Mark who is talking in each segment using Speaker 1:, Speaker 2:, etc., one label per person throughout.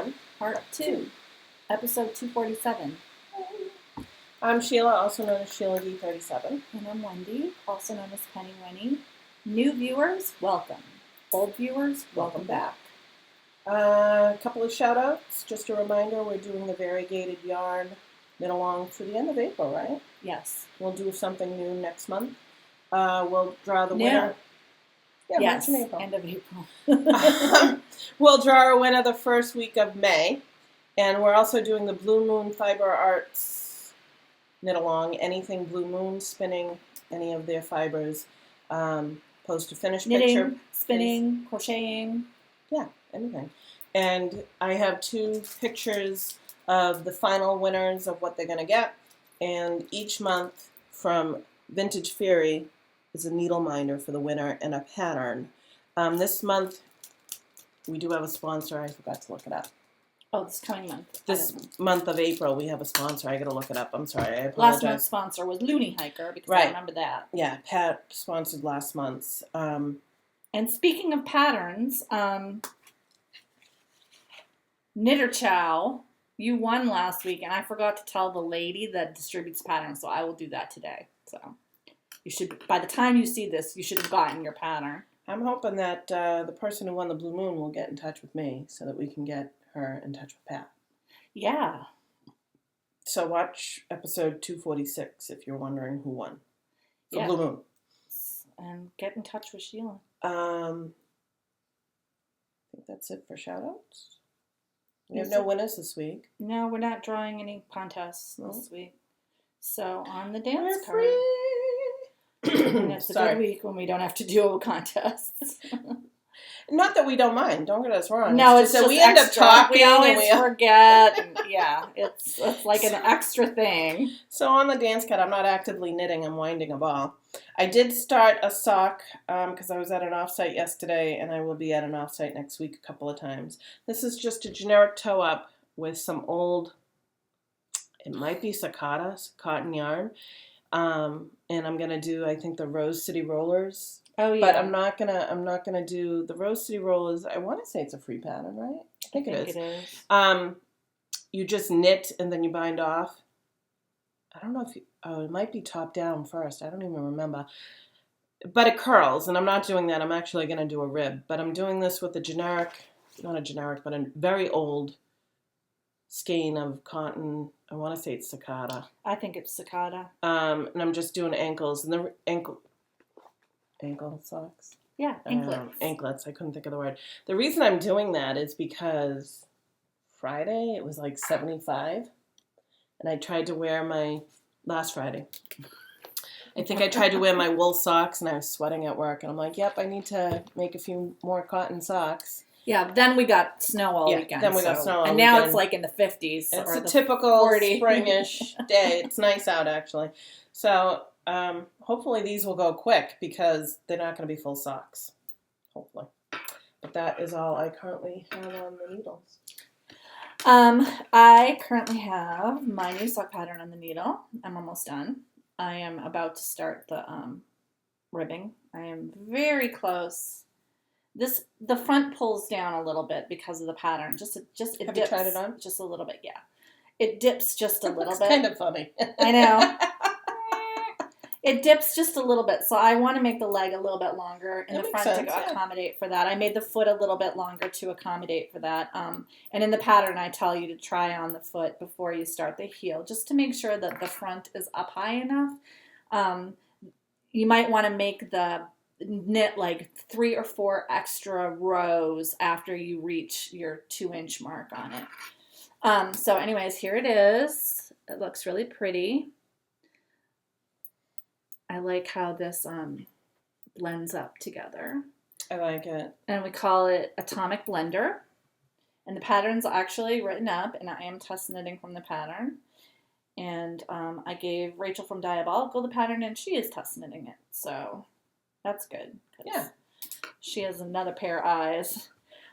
Speaker 1: 1.
Speaker 2: Part 2. Episode 247.
Speaker 1: I'm Sheila, also known as Sheila D37.
Speaker 2: And I'm Wendy, also known as Penny Winnie. New viewers, welcome. Old viewers, welcome back.
Speaker 1: A couple of shout-outs. Just a reminder, we're doing the variegated yarn knit along through the end of April, right?
Speaker 2: Yes.
Speaker 1: We'll do something new next month. We'll draw the winner. Yeah,
Speaker 2: yes,
Speaker 1: March and April.
Speaker 2: End of April.
Speaker 1: We'll draw a winner the first week of May. And we're also doing the Blue Moon Fiber Arts knit along. Anything Blue Moon, spinning any of their fibers. Post a finished picture.
Speaker 2: Knitting, spinning, crocheting.
Speaker 1: Yeah, anything. And I have 2 pictures of the final winners of what they're going to get. And each month from Vintage Fairy is a needle minder for the winner and a pattern. This month, we do have a sponsor. I forgot to look it up.
Speaker 2: Oh, this coming month.
Speaker 1: This month of April, we have a sponsor. I got to look it up. I'm sorry. I apologize.
Speaker 2: Last month's sponsor was Looney Hiker, because I remember that.
Speaker 1: Yeah, Pat sponsored last month's.
Speaker 2: And speaking of patterns, Knitter Chow, you won last week, and I forgot to tell the lady that distributes patterns, so I will do that today. So you should, by the time you see this, you should have gotten your pattern.
Speaker 1: I'm hoping that the person who won the Blue Moon will get in touch with me so that we can get her in touch with Pat.
Speaker 2: Yeah.
Speaker 1: So watch episode 246 if you're wondering who won for Blue Moon.
Speaker 2: And get in touch with Sheila.
Speaker 1: I think that's it for shout-outs. We have no winners this week.
Speaker 2: No, we're not drawing any contests this week. So on the dance
Speaker 1: we're
Speaker 2: card.
Speaker 1: Free.
Speaker 2: And it's a good week when we don't have to do contests.
Speaker 1: Not that we don't mind. Don't get us wrong.
Speaker 2: No, it's just
Speaker 1: we end up talking.
Speaker 2: We always forget. And it's like an extra thing.
Speaker 1: So on the dance card, I'm not actively knitting. I'm winding a ball. I did start a sock because I was at an offsite yesterday, and I will be at an offsite next week a couple of times. This is just a generic toe-up with some old, it might be cicada, cotton yarn. And I'm gonna do, I think, the Rose City Rollers.
Speaker 2: Oh yeah.
Speaker 1: But I'm not gonna do the Rose City Rollers. I want to say it's a free pattern, right? I think it is. You just knit and then you bind off. I don't know if it might be top down first. I don't even remember. But it curls, and I'm not doing that. I'm actually gonna do a rib. But I'm doing this with a generic, not a generic, but a very old skein of cotton. I want to say it's cicada.
Speaker 2: I think it's cicada.
Speaker 1: And I'm just doing ankles, and the ankle socks?
Speaker 2: Yeah, anklets.
Speaker 1: Anklets. I couldn't think of the word. The reason I'm doing that is because Friday it was like 75, and I tried to wear last Friday. I think I tried to wear my wool socks, and I was sweating at work, and I'm like, yep, I need to make a few more cotton socks.
Speaker 2: Yeah, then we got snow all weekend.
Speaker 1: Then we got snow all weekend.
Speaker 2: And now it's like in the 50s.
Speaker 1: It's a typical springish day. It's nice out, actually. So hopefully these will go quick because they're not going to be full socks. Hopefully. But that is all I currently have on the needles.
Speaker 2: I currently have my new sock pattern on the needle. I'm almost done. I am about to start the ribbing. I am very close. The front pulls down a little bit because of the pattern. It
Speaker 1: Have
Speaker 2: dips.
Speaker 1: You tried it on?
Speaker 2: Just a little bit, yeah. It dips just a little bit.
Speaker 1: It's kind of funny.
Speaker 2: I know. It dips just a little bit, so I want to make the leg a little bit longer in the front to accommodate for that. I made the foot a little bit longer to accommodate for that. And in the pattern, I tell you to try on the foot before you start the heel, just to make sure that the front is up high enough. You might want to make the knit like 3 or 4 extra rows after you reach your 2-inch mark on it. So anyways, here it is. It looks really pretty. I like how this blends up together.
Speaker 1: I like it.
Speaker 2: And we call it Atomic Blender. And the pattern's actually written up, and I am test knitting from the pattern. And I gave Rachel from Diabolical the pattern, and she is test knitting it. So that's good.
Speaker 1: Yeah.
Speaker 2: She has another pair of eyes.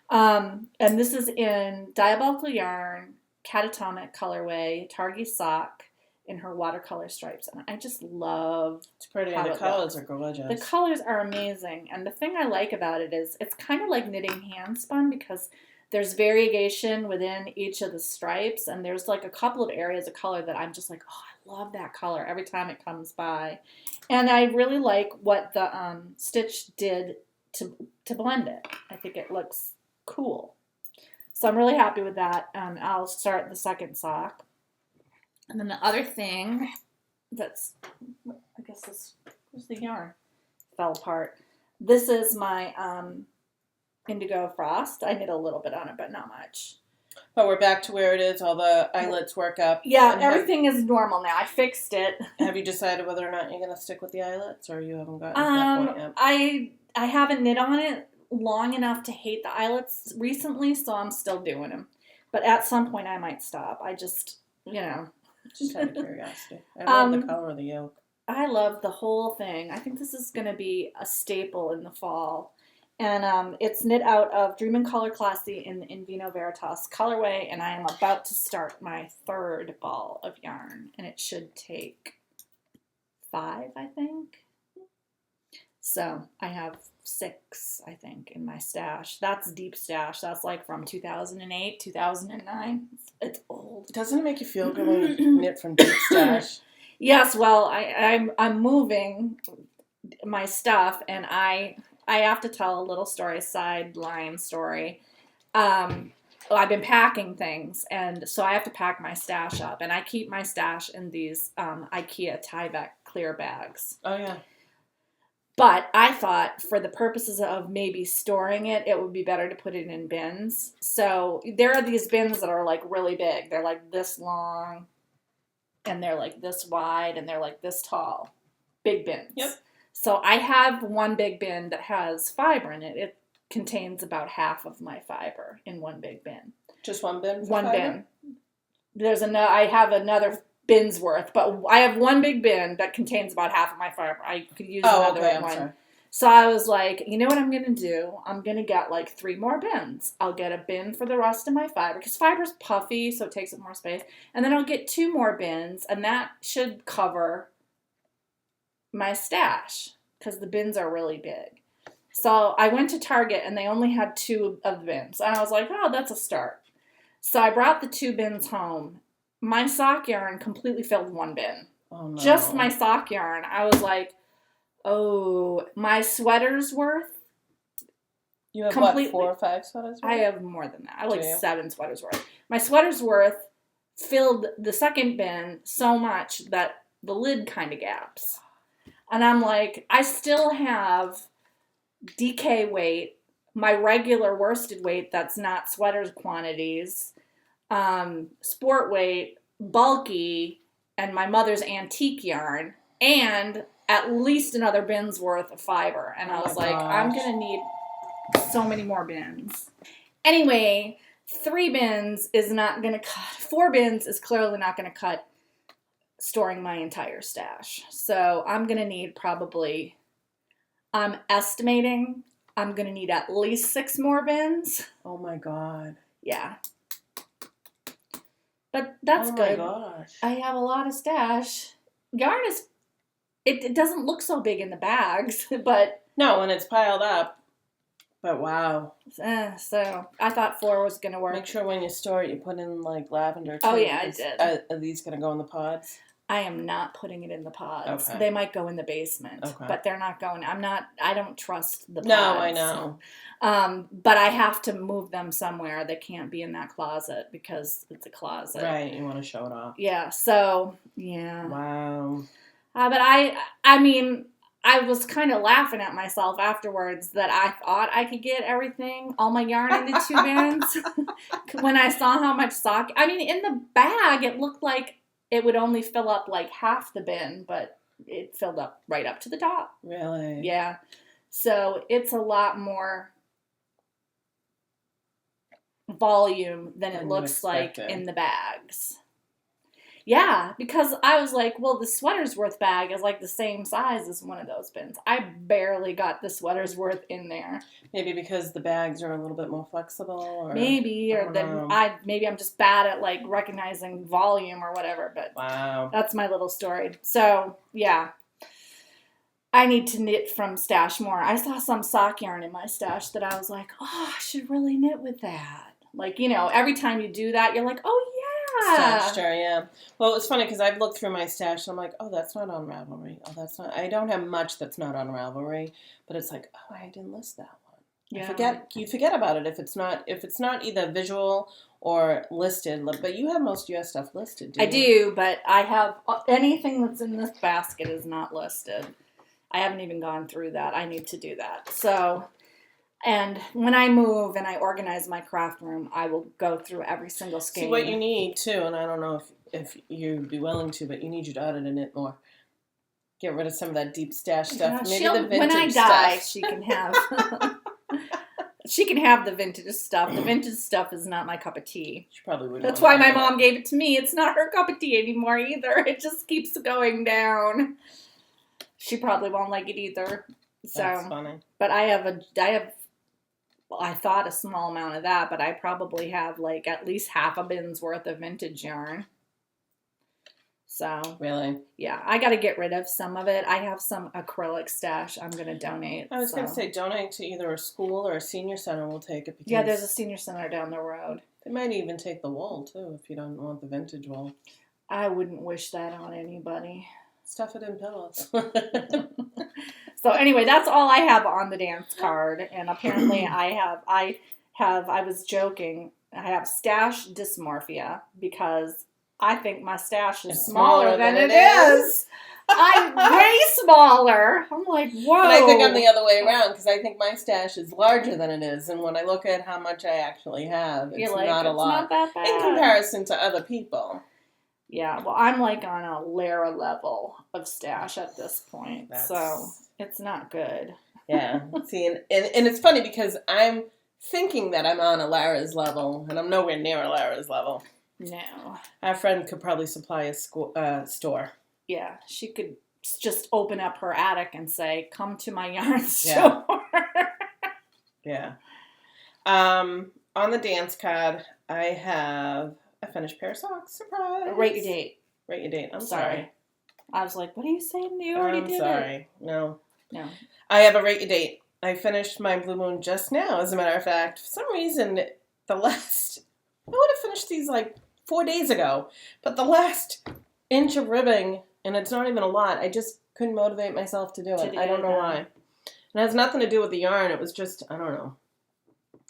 Speaker 2: And this is in Diabolical Yarn, Catatomic colorway, Targhee sock, in her watercolor stripes. And I just love
Speaker 1: It's pretty, and the colors are gorgeous.
Speaker 2: The colors are amazing. And the thing I like about it is it's kind of like knitting hand spun because There's variegation within each of the stripes, and there's like a couple of areas of color that I'm just like, oh, I love that color every time it comes by. And I really like what the stitch did to blend it. I think it looks cool. So I'm really happy with that. I'll start the second sock. And then the other thing that's, I guess this, where's the yarn? Fell apart. This is my Indigo Frost. I knit a little bit on it, but not much.
Speaker 1: But we're back to where it is. All the eyelets work up.
Speaker 2: Yeah, everything is normal now. I fixed it.
Speaker 1: Have you decided whether or not you're going to stick with the eyelets, or you haven't gotten to that point yet?
Speaker 2: I haven't knit on it long enough to hate the eyelets recently, so I'm still doing them. But at some point, I might stop. I just,
Speaker 1: Just out of curiosity. I love the color of the yoke.
Speaker 2: I love the whole thing. I think this is going to be a staple in the fall. And it's knit out of Dream and Color Classy in the In Vino Veritas colorway, and I am about to start my third ball of yarn, and it should take 5, I think. So I have 6, I think, in my stash. That's deep stash. That's like from 2008, 2009. It's old.
Speaker 1: Doesn't it make you feel good when you knit from deep stash?
Speaker 2: Yes, well, I'm moving my stuff, and I have to tell a little story, sideline story. I've been packing things, and so I have to pack my stash up, and I keep my stash in these IKEA Tyvek clear bags.
Speaker 1: Oh, yeah.
Speaker 2: But I thought for the purposes of maybe storing it, it would be better to put it in bins. So there are these bins that are like really big. They're like this long, and they're like this wide, and they're like this tall. Big bins.
Speaker 1: Yep.
Speaker 2: So I have one big bin that has fiber in it. It contains about half of my fiber in one big bin.
Speaker 1: Just one bin?
Speaker 2: One bin. I have another bin's worth, but I have one big bin that contains about half of my fiber. I could use another one. Sorry. So I was like, you know what I'm going to do? I'm going to get like 3 more bins. I'll get a bin for the rest of my fiber, because fiber's puffy, so it takes up more space. And then I'll get 2 more bins, and that should cover my stash, because the bins are really big. So I went to Target, and they only had 2 of the bins. And I was like, oh, that's a start. So I brought the 2 bins home. My sock yarn completely filled 1 bin.
Speaker 1: Oh, no.
Speaker 2: Just my sock yarn. I was like, oh, my sweater's worth.
Speaker 1: You have what, 4 or 5 sweaters worth?
Speaker 2: I have more than that. I have like 7 sweaters worth. My sweater's worth filled the second bin so much that the lid kind of gaps. And I'm like, I still have DK weight, my regular worsted weight that's not sweaters quantities, sport weight, bulky, and my mother's antique yarn, and at least another bin's worth of fiber. And I was like, I'm going to need so many more bins. Anyway, 3 bins is not going to cut. 4 bins is clearly not going to cut storing my entire stash. So I'm going to need probably, I'm estimating I'm going to need at least 6 more bins.
Speaker 1: Oh my God.
Speaker 2: Yeah. But that's good.
Speaker 1: Oh my gosh.
Speaker 2: I have a lot of stash. Yarn is, it doesn't look so big in the bags, but.
Speaker 1: No, when it's piled up. But wow.
Speaker 2: So I thought 4 was going to work.
Speaker 1: Make sure when you store it, you put in like lavender too.
Speaker 2: Oh yeah, I did.
Speaker 1: Are these going to go in the pods?
Speaker 2: I am not putting it in the pods.
Speaker 1: Okay.
Speaker 2: They might go in the basement, but they're not going. I don't trust the pods.
Speaker 1: No, I know.
Speaker 2: But I have to move them somewhere. They can't be in that closet because it's a closet.
Speaker 1: Right, you want to show it off.
Speaker 2: Yeah, so, yeah.
Speaker 1: Wow.
Speaker 2: But I mean, I was kind of laughing at myself afterwards that I thought I could get everything, all my yarn into 2 bins. When I saw how much sock, I mean, in the bag, it looked like it would only fill up like half the bin, but it filled up right up to the top.
Speaker 1: Really?
Speaker 2: Yeah. So it's a lot more volume than it looks like in the bags. Yeah, because I was like, well, the sweater's worth bag is like the same size as one of those bins. I barely got the sweater's worth in there.
Speaker 1: Maybe because the bags are a little bit more flexible, or
Speaker 2: maybe, or maybe I'm just bad at like recognizing volume or whatever. But
Speaker 1: wow,
Speaker 2: that's my little story. So yeah, I need to knit from stash more. I saw some sock yarn in my stash that I was like, oh, I should really knit with that. Like, every time you do that, you're like, oh, yeah.
Speaker 1: Stashed her, yeah. Well, it's funny because I've looked through my stash and I'm like, oh, that's not on Ravelry. Oh, that's not. I don't have much that's not on Ravelry, but it's like, oh, I didn't list that one. Yeah. You forget about it if it's not either visual or listed. But you have most of your stuff listed, do you?
Speaker 2: I do, but I have anything that's in this basket is not listed. I haven't even gone through that. I need to do that. So, and when I move and I organize my craft room, I will go through every single skein.
Speaker 1: See, what you need, too, and I don't know if you'd be willing to, but you need your daughter to knit more. Get rid of some of that deep stash stuff. Maybe the vintage
Speaker 2: when I die, she can have... She can have the vintage stuff. The vintage stuff is not my cup of tea.
Speaker 1: She probably wouldn't.
Speaker 2: That's why my mom gave it to me. It's not her cup of tea anymore either. It just keeps going down. She probably won't like it either. So,
Speaker 1: that's funny.
Speaker 2: But I thought a small amount of that, but I probably have like at least half a bin's worth of vintage yarn. So
Speaker 1: really,
Speaker 2: yeah, I got to get rid of some of it. I have some acrylic stash I'm going to donate.
Speaker 1: I was going to say donate to either a school or a senior center. Will take it. Because
Speaker 2: yeah, there's a senior center down the road.
Speaker 1: They might even take the wool too if you don't want the vintage wool.
Speaker 2: I wouldn't wish that on anybody.
Speaker 1: Stuff it in pillows.
Speaker 2: So anyway, that's all I have on the dance card, and apparently I was joking. I have stash dysmorphia because I think my stash is smaller than it is. I'm way smaller. I'm like, whoa.
Speaker 1: But I think I'm the other way around because I think my stash is larger than it is. And when I look at how much I actually have, it's not a lot.
Speaker 2: Not that bad.
Speaker 1: In comparison to other people.
Speaker 2: Yeah, well, I'm like on a Lara level of stash at this point. So it's not good.
Speaker 1: Yeah. See, and it's funny because I'm thinking that I'm on a Lara's level, and I'm nowhere near a Lara's level.
Speaker 2: No.
Speaker 1: Our friend could probably supply a store.
Speaker 2: Yeah, she could just open up her attic and say, come to my yarn store.
Speaker 1: Yeah. On the dance card, I have a finished pair of socks. Surprise.
Speaker 2: Rate your date.
Speaker 1: Rate your date. I'm sorry.
Speaker 2: I was like, what are you saying? You already did it.
Speaker 1: I'm sorry. No.
Speaker 2: I
Speaker 1: have a rate your date. I finished my Blue Moon just now, as a matter of fact. For some reason, I would have finished these like 4 days ago, but the last inch of ribbing, and it's not even a lot, I just couldn't motivate myself to do it. I don't know why. It has nothing to do with the yarn. It was just, I don't know.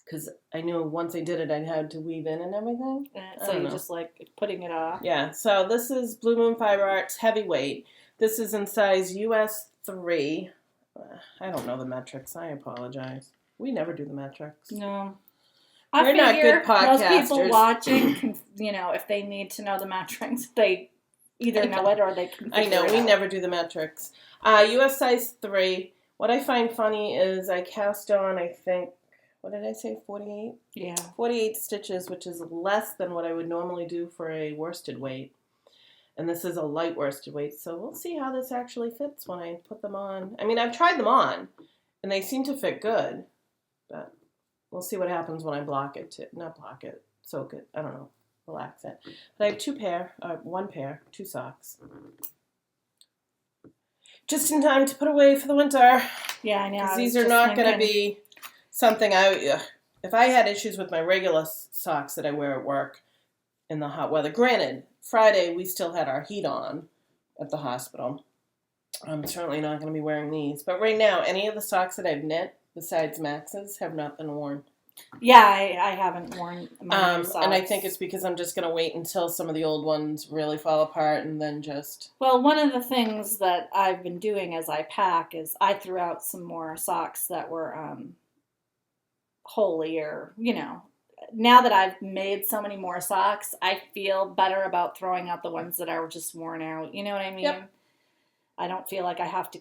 Speaker 1: Because I knew once I did it, I had to weave in and everything.
Speaker 2: So you just like putting it off.
Speaker 1: Yeah. So this is Blue Moon Fiber Arts Heavyweight. This is in size US 3. I don't know the metrics. I apologize. We never do the metrics.
Speaker 2: No.
Speaker 1: We're not good podcasters.
Speaker 2: Most people watching, can, if they need to know the metrics, they either know it or they can figure it out.
Speaker 1: We never do the metrics. US size 3. What I find funny is I cast on, I think, what did I say, 48?
Speaker 2: Yeah.
Speaker 1: 48 stitches, which is less than what I would normally do for a worsted weight. And this is a light worsted weight, so we'll see how this actually fits when I put them on. I mean, I've tried them on, and they seem to fit good, but we'll see what happens when I soak it, I don't know, relax it. But I have one pair, 2 socks. Just in time to put away for the winter.
Speaker 2: Yeah, I know.
Speaker 1: Because these are not going to be something if I had issues with my regular socks that I wear at work in the hot weather. Granted, Friday we still had our heat on at the hospital. I'm certainly not going to be wearing these. But right now, any of the socks that I've knit, besides Max's, have not been worn.
Speaker 2: Yeah, I haven't worn my socks.
Speaker 1: And I think it's because I'm just going to wait until some of the old ones really fall apart and then just...
Speaker 2: Well, one of the things that I've been doing as I pack is I threw out some more socks that were holy or, now that I've made so many more socks, I feel better about throwing out the ones that are just worn out. You know what I mean? Yep. I don't feel like I have to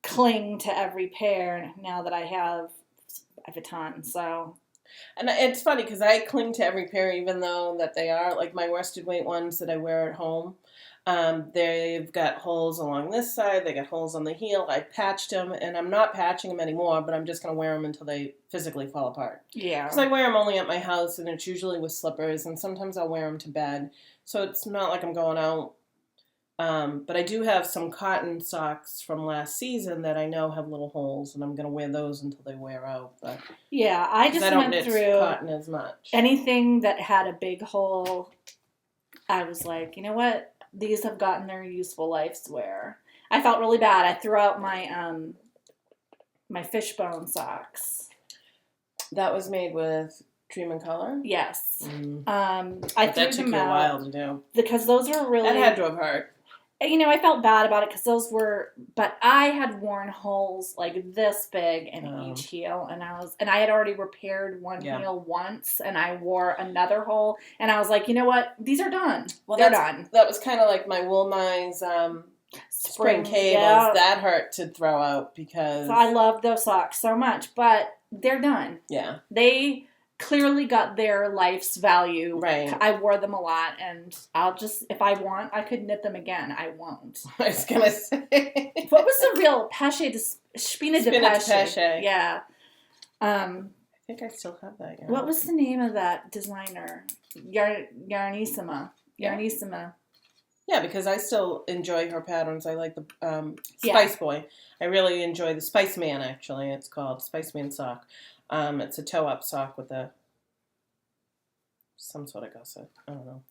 Speaker 2: cling to every pair now that I have a ton. So,
Speaker 1: and it's funny because I cling to every pair, even though that they are like my worsted weight ones that I wear at home. They've got holes along this side. They got holes on the heel. I patched them, and I'm not patching them anymore, but I'm just going to wear them until they physically fall apart.
Speaker 2: Yeah.
Speaker 1: Because I wear them only at my house, and it's usually with slippers, and sometimes I'll wear them to bed. So it's not like I'm going out But I do have some cotton socks from last season that I know have little holes, and I'm going to wear those until they wear out. But
Speaker 2: yeah, I just went through
Speaker 1: cotton as much.
Speaker 2: Anything that had a big hole, I was like, you know what? These have gotten their useful life's wear. I felt really bad. I threw out my my fishbone socks.
Speaker 1: That was made with Dream and Color?
Speaker 2: Yes.
Speaker 1: I threw them out. That took you a while to do.
Speaker 2: Because those were really...
Speaker 1: That had to have hurt.
Speaker 2: You know, I felt bad about it because those were... But I had worn holes like this big in each heel. And I had already repaired one heel once. And I wore another hole. And I was like, you know what? These are done. Well, they're done.
Speaker 1: That was kind of like my Woolmize spring cables. Yeah. That hurt to throw out because...
Speaker 2: So I love those socks so much. But they're done.
Speaker 1: Yeah.
Speaker 2: They... clearly got their life's value.
Speaker 1: Right.
Speaker 2: I wore them a lot, and I'll just, if I want, I could knit them again. I won't.
Speaker 1: I was going to say.
Speaker 2: What was the real Spina de Pesce? Yeah.
Speaker 1: I think I still have that. Yeah.
Speaker 2: What was the name of that designer? Yarnissima. Yarnissima.
Speaker 1: Yeah, because I still enjoy her patterns. I like the Spice Boy. I really enjoy the Spice Man, actually. It's called Spice Man sock. It's a toe-up sock with some sort of gusset. I don't know.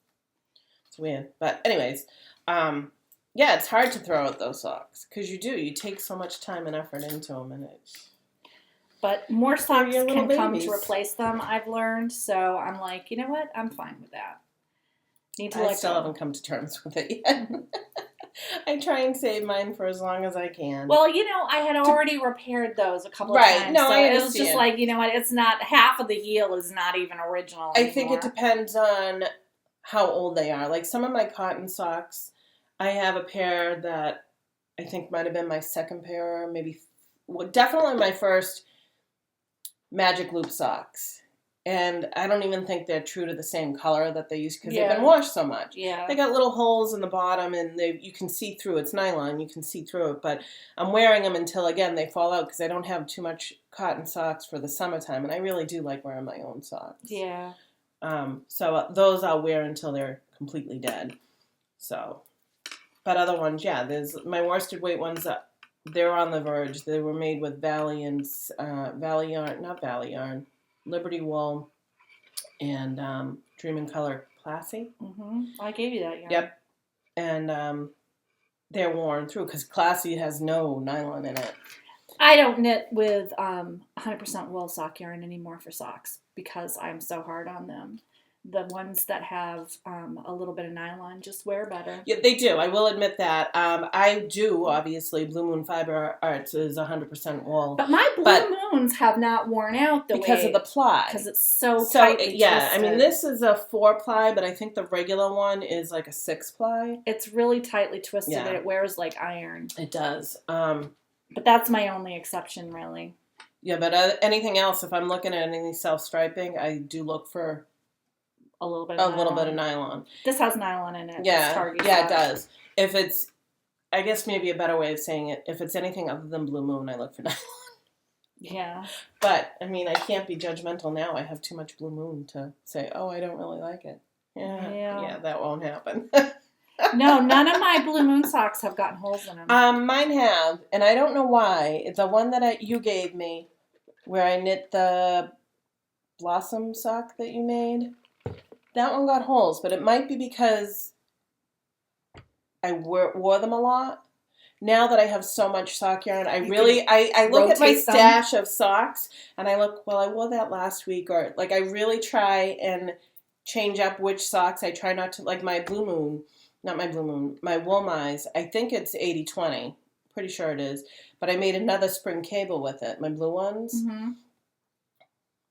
Speaker 1: It's weird. But anyways, yeah, it's hard to throw out those socks. Because you do. You take so much time and effort into them. And it's...
Speaker 2: But more socks can come to replace them, I've learned. So I'm like, you know what? I'm fine with that.
Speaker 1: I still haven't come to terms with it yet. I try and save mine for as long as I can.
Speaker 2: Well, you know, I had already repaired those a couple of times.
Speaker 1: No,
Speaker 2: so
Speaker 1: I
Speaker 2: it was just like, you know what, it's not, half of the heel is not even original anymore.
Speaker 1: I think it depends on how old they are. Like some of my cotton socks, I have a pair that I think might have been my second pair, maybe, well, definitely my first Magic Loop socks. And I don't even think they're true to the same color that they use because they've been washed so much.
Speaker 2: Yeah.
Speaker 1: They got little holes in the bottom and you can see through. It's nylon. You can see through it. But I'm wearing them until, again, they fall out because I don't have too much cotton socks for the summertime. And I really do like wearing my own socks.
Speaker 2: Yeah.
Speaker 1: So those I'll wear until they're completely dead. So, but other ones, yeah. There's my worsted weight ones. They're on the verge. They were made with Liberty Wool, and Dream and Color Classy.
Speaker 2: Mm-hmm. I gave you that yarn.
Speaker 1: Yep. And they're worn through because Classy has no nylon in it.
Speaker 2: I don't knit with 100% wool sock yarn anymore for socks because I'm so hard on them. The ones that have a little bit of nylon just wear better. Yeah,
Speaker 1: they do. I will admit that. I do, obviously. Blue Moon Fiber Arts is 100% wool.
Speaker 2: But my Blue Moons have not worn out
Speaker 1: because of the ply.
Speaker 2: Because it's so tightly
Speaker 1: yeah,
Speaker 2: twisted.
Speaker 1: I mean, this is a 4-ply, but I think the regular one is like a 6-ply.
Speaker 2: It's really tightly twisted and it wears like iron.
Speaker 1: It does.
Speaker 2: But that's my only exception, really.
Speaker 1: Yeah, but anything else, if I'm looking at any self-striping, I do look for...
Speaker 2: A little bit of
Speaker 1: nylon.
Speaker 2: This has nylon in it.
Speaker 1: Yeah, it does. If it's, I guess maybe a better way of saying it, if it's anything other than Blue Moon, I look for nylon.
Speaker 2: Yeah.
Speaker 1: But, I mean, I can't be judgmental now. I have too much Blue Moon to say, oh, I don't really like it. Yeah, that won't happen.
Speaker 2: No, none of my Blue Moon socks have gotten holes in them.
Speaker 1: Mine have, and I don't know why. It's the one that you gave me, where I knit the Blossom sock that you made. That one got holes, but it might be because I wore them a lot. Now that I have so much sock yarn, I look at my stash of socks and I look, well, I wore that last week, or like I really try and change up which socks. I try not to, like my Blue Moon, not my Blue Moon, my Woolmize, I think it's 80-20. Pretty sure it is. But I made another spring cable with it, my blue ones.
Speaker 2: Mm-hmm.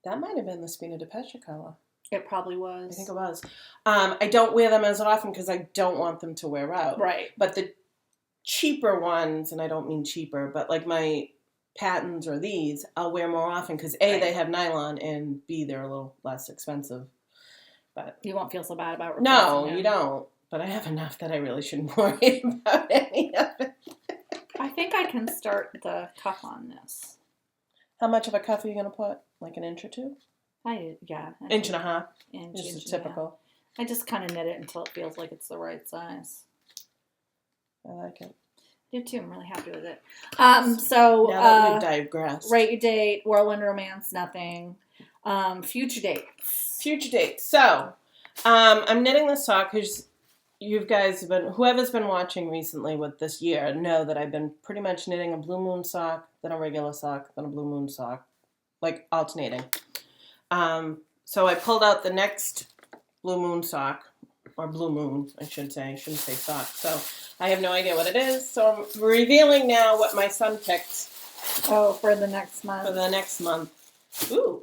Speaker 1: That might have been the Spina de Pesce color.
Speaker 2: It probably was.
Speaker 1: I think it was. I don't wear them as often because I don't want them to wear out.
Speaker 2: Right.
Speaker 1: But the cheaper ones, and I don't mean cheaper, but like my patents or these, I'll wear more often because A, they have nylon, and B, they're a little less expensive. But
Speaker 2: you won't feel so bad about
Speaker 1: replacing them. You don't. But I have enough that I really shouldn't worry about any of it.
Speaker 2: I think I can start the cuff on this.
Speaker 1: How much of a cuff are you going to put? Like an inch or two?
Speaker 2: Inch
Speaker 1: and a half.
Speaker 2: Inch
Speaker 1: is typical.
Speaker 2: I just kind of knit it until it feels like it's the right size.
Speaker 1: I like it.
Speaker 2: I do too. I'm really happy with it.
Speaker 1: So now that we've digressed.
Speaker 2: Write your date, whirlwind romance, nothing. Future dates.
Speaker 1: Future dates. So, I'm knitting this sock because you guys have been, whoever's been watching recently with this year, know that I've been pretty much knitting a blue moon sock, then a regular sock, then a blue moon sock, like alternating. So I pulled out the next blue moon sock, or blue moon, I should say. I shouldn't say sock. So I have no idea what it is. So I'm revealing now what my son picked.
Speaker 2: Oh, for the next month.
Speaker 1: For the next month. Ooh.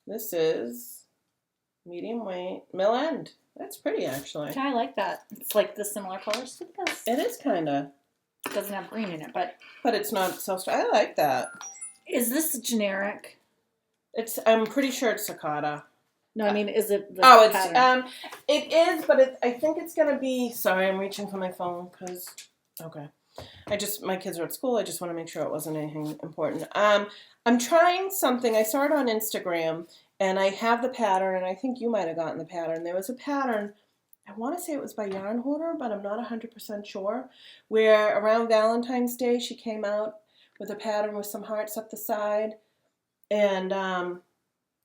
Speaker 1: This is medium weight, mill end. That's pretty, actually.
Speaker 2: I like that. It's like the similar colors to this.
Speaker 1: It is kind of.
Speaker 2: It doesn't have green in it, but...
Speaker 1: But it's not so... I like that.
Speaker 2: Is this generic?
Speaker 1: I'm pretty sure it's Sakata.
Speaker 2: No, I mean, is it the
Speaker 1: pattern? It is, but I think it's going to be... Sorry, I'm reaching for my phone, because... Okay. My kids are at school. I just want to make sure it wasn't anything important. I'm trying something. I saw it on Instagram, and I have the pattern, and I think you might have gotten the pattern. There was a pattern, I want to say it was by Yarn Hoarder, but I'm not 100% sure, where around Valentine's Day, she came out with a pattern with some hearts up the side, and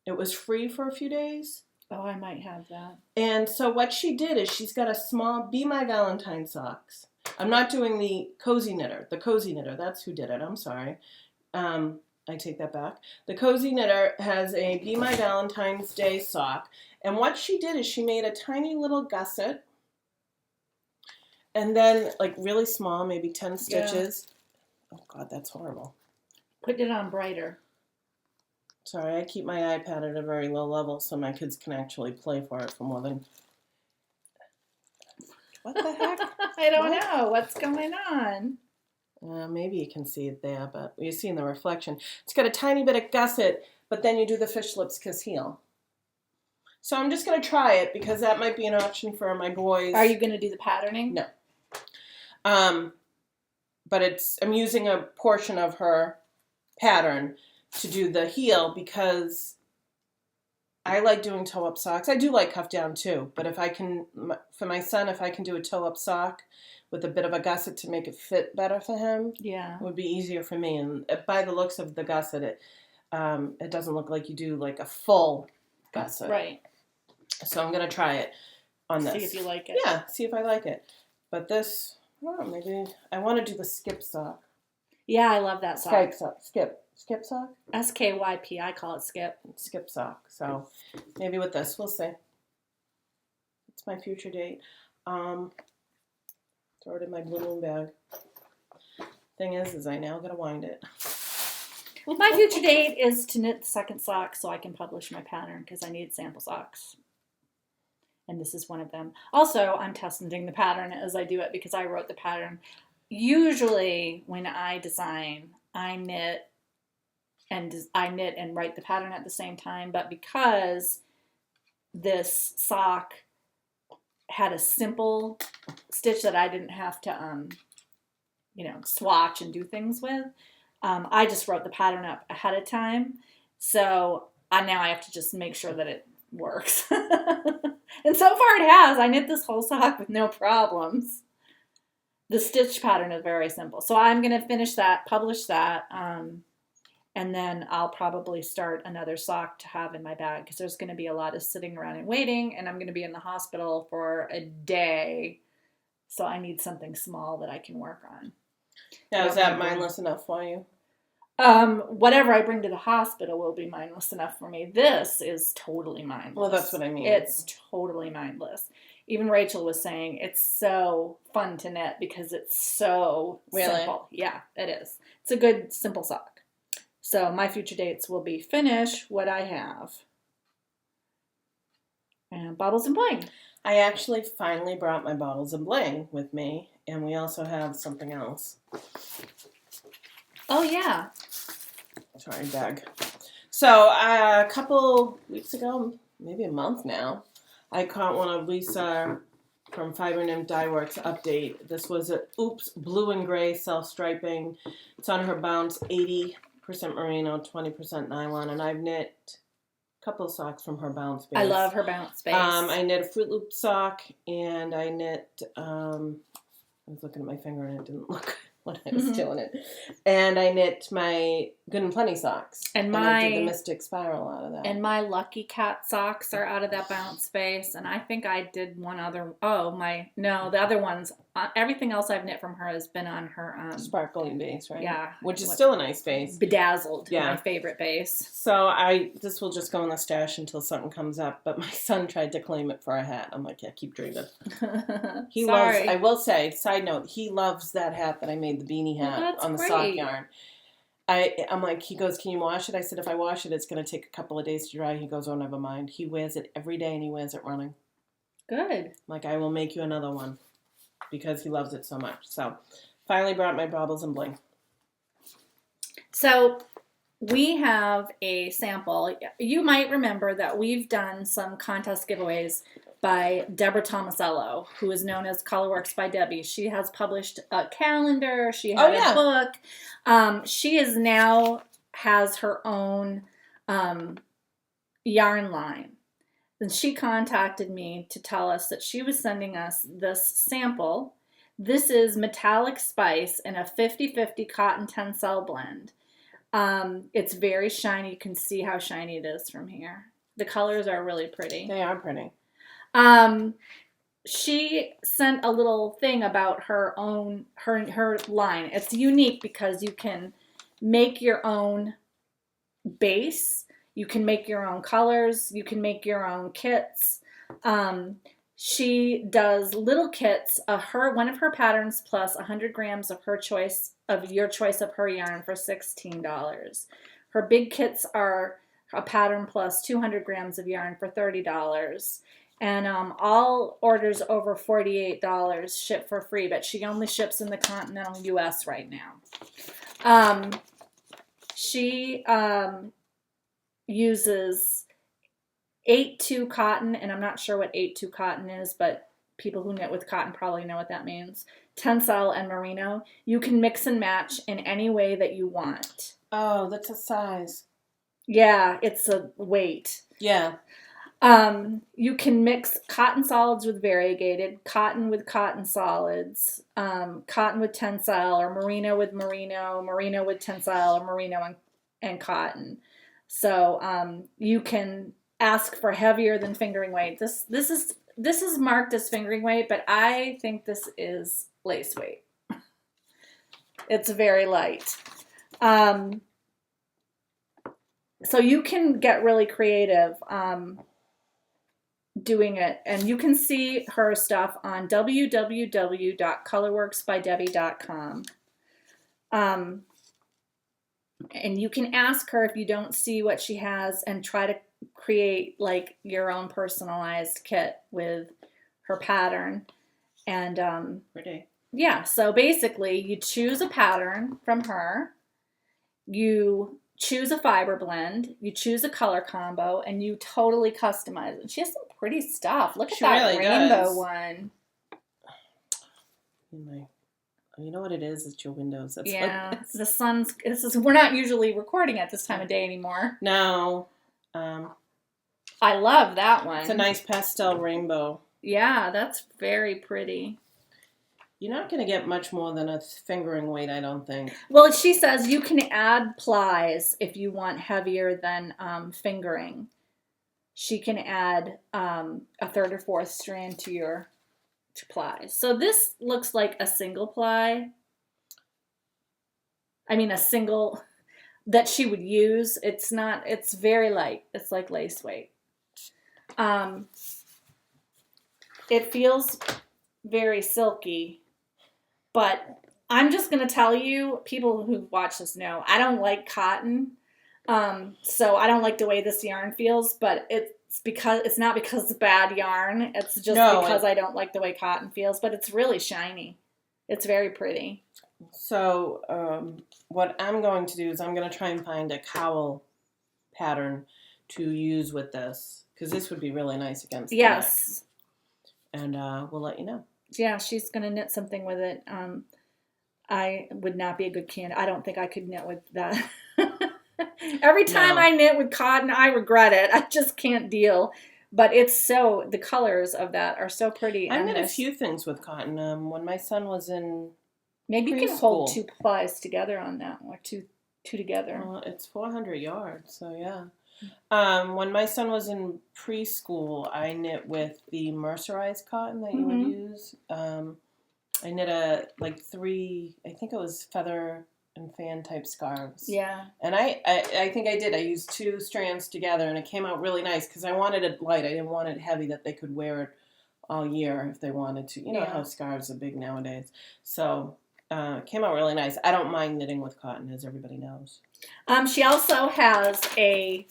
Speaker 1: it was free for a few days.
Speaker 2: Oh, I might have that.
Speaker 1: And so what she did is she's got a small Be My Valentine socks. I'm not doing the Cozy Knitter. The Cozy Knitter, that's who did it. I'm sorry. I take that back. The Cozy Knitter has a Be My Valentine's Day sock. And what she did is she made a tiny little gusset. And then, like, really small, maybe 10 stitches. Yeah. Oh, God, that's horrible.
Speaker 2: Put it on brighter.
Speaker 1: Sorry, I keep my iPad at a very low level so my kids can actually play for it for more than... What the heck?
Speaker 2: I don't know. What's going on?
Speaker 1: Maybe you can see it there, but you're seeing the reflection. It's got a tiny bit of gusset, but then you do the fish lips kiss heel. So I'm just going to try it because that might be an option for my boys.
Speaker 2: Are you going to do the patterning?
Speaker 1: No. But I'm using a portion of her pattern to do the heel because I like doing toe-up socks. I do like cuff down too, but if I can, for my son, if I can do a toe-up sock with a bit of a gusset to make it fit better for him,
Speaker 2: yeah,
Speaker 1: it would be easier for me. And by the looks of the gusset, it doesn't look like you do like a full gusset.
Speaker 2: Right.
Speaker 1: So I'm going to try it on this.
Speaker 2: See if you like it.
Speaker 1: Yeah, see if I like it. But this, I don't know, maybe I want to do the skip sock.
Speaker 2: Yeah, I love that sock.
Speaker 1: Skip sock?
Speaker 2: SKYP, I call it skip.
Speaker 1: Skip sock. So maybe with this, we'll see. It's my future date. Throw it in my blue moon bag. Thing is I now gotta wind it.
Speaker 2: Well, my future date is to knit the second sock so I can publish my pattern because I need sample socks. And this is one of them. Also, I'm testing the pattern as I do it because I wrote the pattern. Usually, when I design, I knit and write the pattern at the same time. But because this sock had a simple stitch that I didn't have to, swatch and do things with, I just wrote the pattern up ahead of time. So now I have to just make sure that it works. And so far it has. I knit this whole sock with no problems. The stitch pattern is very simple. So I'm going to finish that, publish that, and then I'll probably start another sock to have in my bag because there's going to be a lot of sitting around and waiting, and I'm going to be in the hospital for a day. So I need something small that I can work on.
Speaker 1: Now, is that mindless enough for you?
Speaker 2: Whatever I bring to the hospital will be mindless enough for me. This is totally mindless.
Speaker 1: Well, that's what I mean.
Speaker 2: It's totally mindless. Even Rachel was saying it's so fun to knit because it's so simple. Yeah, it is. It's a good, simple sock. So my future dates will be finish what I have. And Baubles and Bling.
Speaker 1: I actually finally brought my Baubles and Bling with me, and we also have something else.
Speaker 2: Oh, yeah.
Speaker 1: Sorry, bag. So a couple weeks ago, maybe a month now, I caught one of Lisa from Fibernymph Dye Works update. This was a Oops Blue and Gray self-striping. It's on her Bounce 80% merino, 20% nylon, and I've knit couple of socks from her Bounce base.
Speaker 2: I love her Bounce base.
Speaker 1: I knit a Fruit Loop sock, and I knit, I was looking at my finger and it didn't look when I was doing it. And I knit my Good and Plenty socks. And I did the Mystic Spiral out of that.
Speaker 2: And my Lucky Cat socks are out of that Bounce base. And I think I did one other. The other ones. Everything else I've knit from her has been on her
Speaker 1: sparkling base, right?
Speaker 2: Yeah,
Speaker 1: which is still a nice base.
Speaker 2: Bedazzled, my favorite base.
Speaker 1: So this will just go in the stash until something comes up. But my son tried to claim it for a hat. I'm like, yeah, keep dreaming. He loves. I will say, side note, he loves that hat that I made, the beanie hat on the sock yarn. I'm like, he goes, can you wash it? I said, if I wash it, it's going to take a couple of days to dry. He goes, oh, never mind. He wears it every day, and he wears it running.
Speaker 2: Good.
Speaker 1: Like, I will make you another one. Because he loves it so much. So, finally brought my Baubles and Bling.
Speaker 2: So, we have a sample. You might remember that we've done some contest giveaways by Deborah Tomasello, who is known as Colorworks by Debbie. She has published a calendar. She had a book. She is now has her own yarn line. And she contacted me to tell us that she was sending us this sample. This is Metallic Spice in a 50-50 cotton tencel blend. It's very shiny. You can see how shiny it is from here. The colors are really pretty.
Speaker 1: They are pretty.
Speaker 2: She sent a little thing about her own her line. It's unique because you can make your own base. You can make your own colors. You can make your own kits. She does little kits of one of her patterns plus 100 grams of your choice of her yarn for $16. Her big kits are a pattern plus 200 grams of yarn for $30. And all orders over $48 ship for free, but she only ships in the continental U.S. right now. She uses 8-2 cotton, and I'm not sure what 8-2 cotton is, but people who knit with cotton probably know what that means. Tencel and merino. You can mix and match in any way that you want.
Speaker 1: Oh, that's a size.
Speaker 2: Yeah, it's a weight.
Speaker 1: Yeah.
Speaker 2: You can mix cotton solids with variegated, cotton with cotton solids, cotton with tencel, or merino with merino, merino with tencel, or merino and cotton. So you can ask for heavier than fingering weight. This is marked as fingering weight, but I think this is lace weight. It's very light. So you can get really creative doing it, and you can see her stuff on www.colorworksbydebbie.com. And you can ask her if you don't see what she has and try to create like your own personalized kit with her pattern. And
Speaker 1: pretty.
Speaker 2: Yeah, so basically you choose a pattern from her, you choose a fiber blend, you choose a color combo, and you totally customize it. She has some pretty stuff. Look at that really rainbow one.
Speaker 1: You know what it is? It's your windows. That's
Speaker 2: the sun's. We're not usually recording at this time of day anymore.
Speaker 1: No.
Speaker 2: I love that one.
Speaker 1: It's a nice pastel rainbow.
Speaker 2: Yeah, that's very pretty.
Speaker 1: You're not going to get much more than a fingering weight, I don't think.
Speaker 2: Well, she says you can add plies if you want heavier than fingering. She can add a third or fourth strand to your plies. So this looks like a single ply. I mean, a single that she would use. It's not. It's very light. It's like lace weight. It feels very silky. But I'm just going to tell you, people who watch this know, I don't like cotton. So I don't like the way this yarn feels, but it's not because it's bad yarn. It's just because I don't like the way cotton feels, but it's really shiny. It's very pretty.
Speaker 1: So what I'm going to do is I'm going to try and find a cowl pattern to use with this, because this would be really nice against the neck. And we'll let you know.
Speaker 2: Yeah, she's going to knit something with it. I would not be a good candidate. I don't think I could knit with that. Every time I knit with cotton, I regret it. I just can't deal. But the colors of that are so pretty.
Speaker 1: I knit a few things with cotton. When my son was in
Speaker 2: maybe you can hold 2 plies together on that, or two together.
Speaker 1: Well, it's 400 yards, so yeah. When my son was in preschool, I knit with the mercerized cotton that you would use. I knit 3, I think it was feather and fan type scarves.
Speaker 2: Yeah.
Speaker 1: And I think I did. I used 2 strands together, and it came out really nice because I wanted it light. I didn't want it heavy that they could wear it all year if they wanted to. You know how scarves are big nowadays. So it came out really nice. I don't mind knitting with cotton, as everybody knows.
Speaker 2: She also has a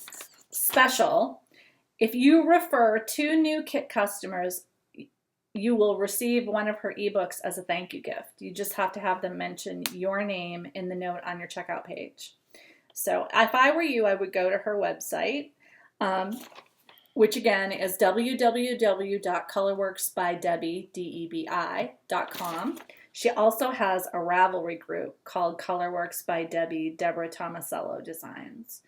Speaker 2: special. If you refer 2 new kit customers, you will receive one of her ebooks as a thank you gift. You just have to have them mention your name in the note on your checkout page. So if I were you, I would go to her website, which again is www.colorworksbydebbie.com. She also has a Ravelry group called Colorworks by Debbie, Deborah Tomasello Designs.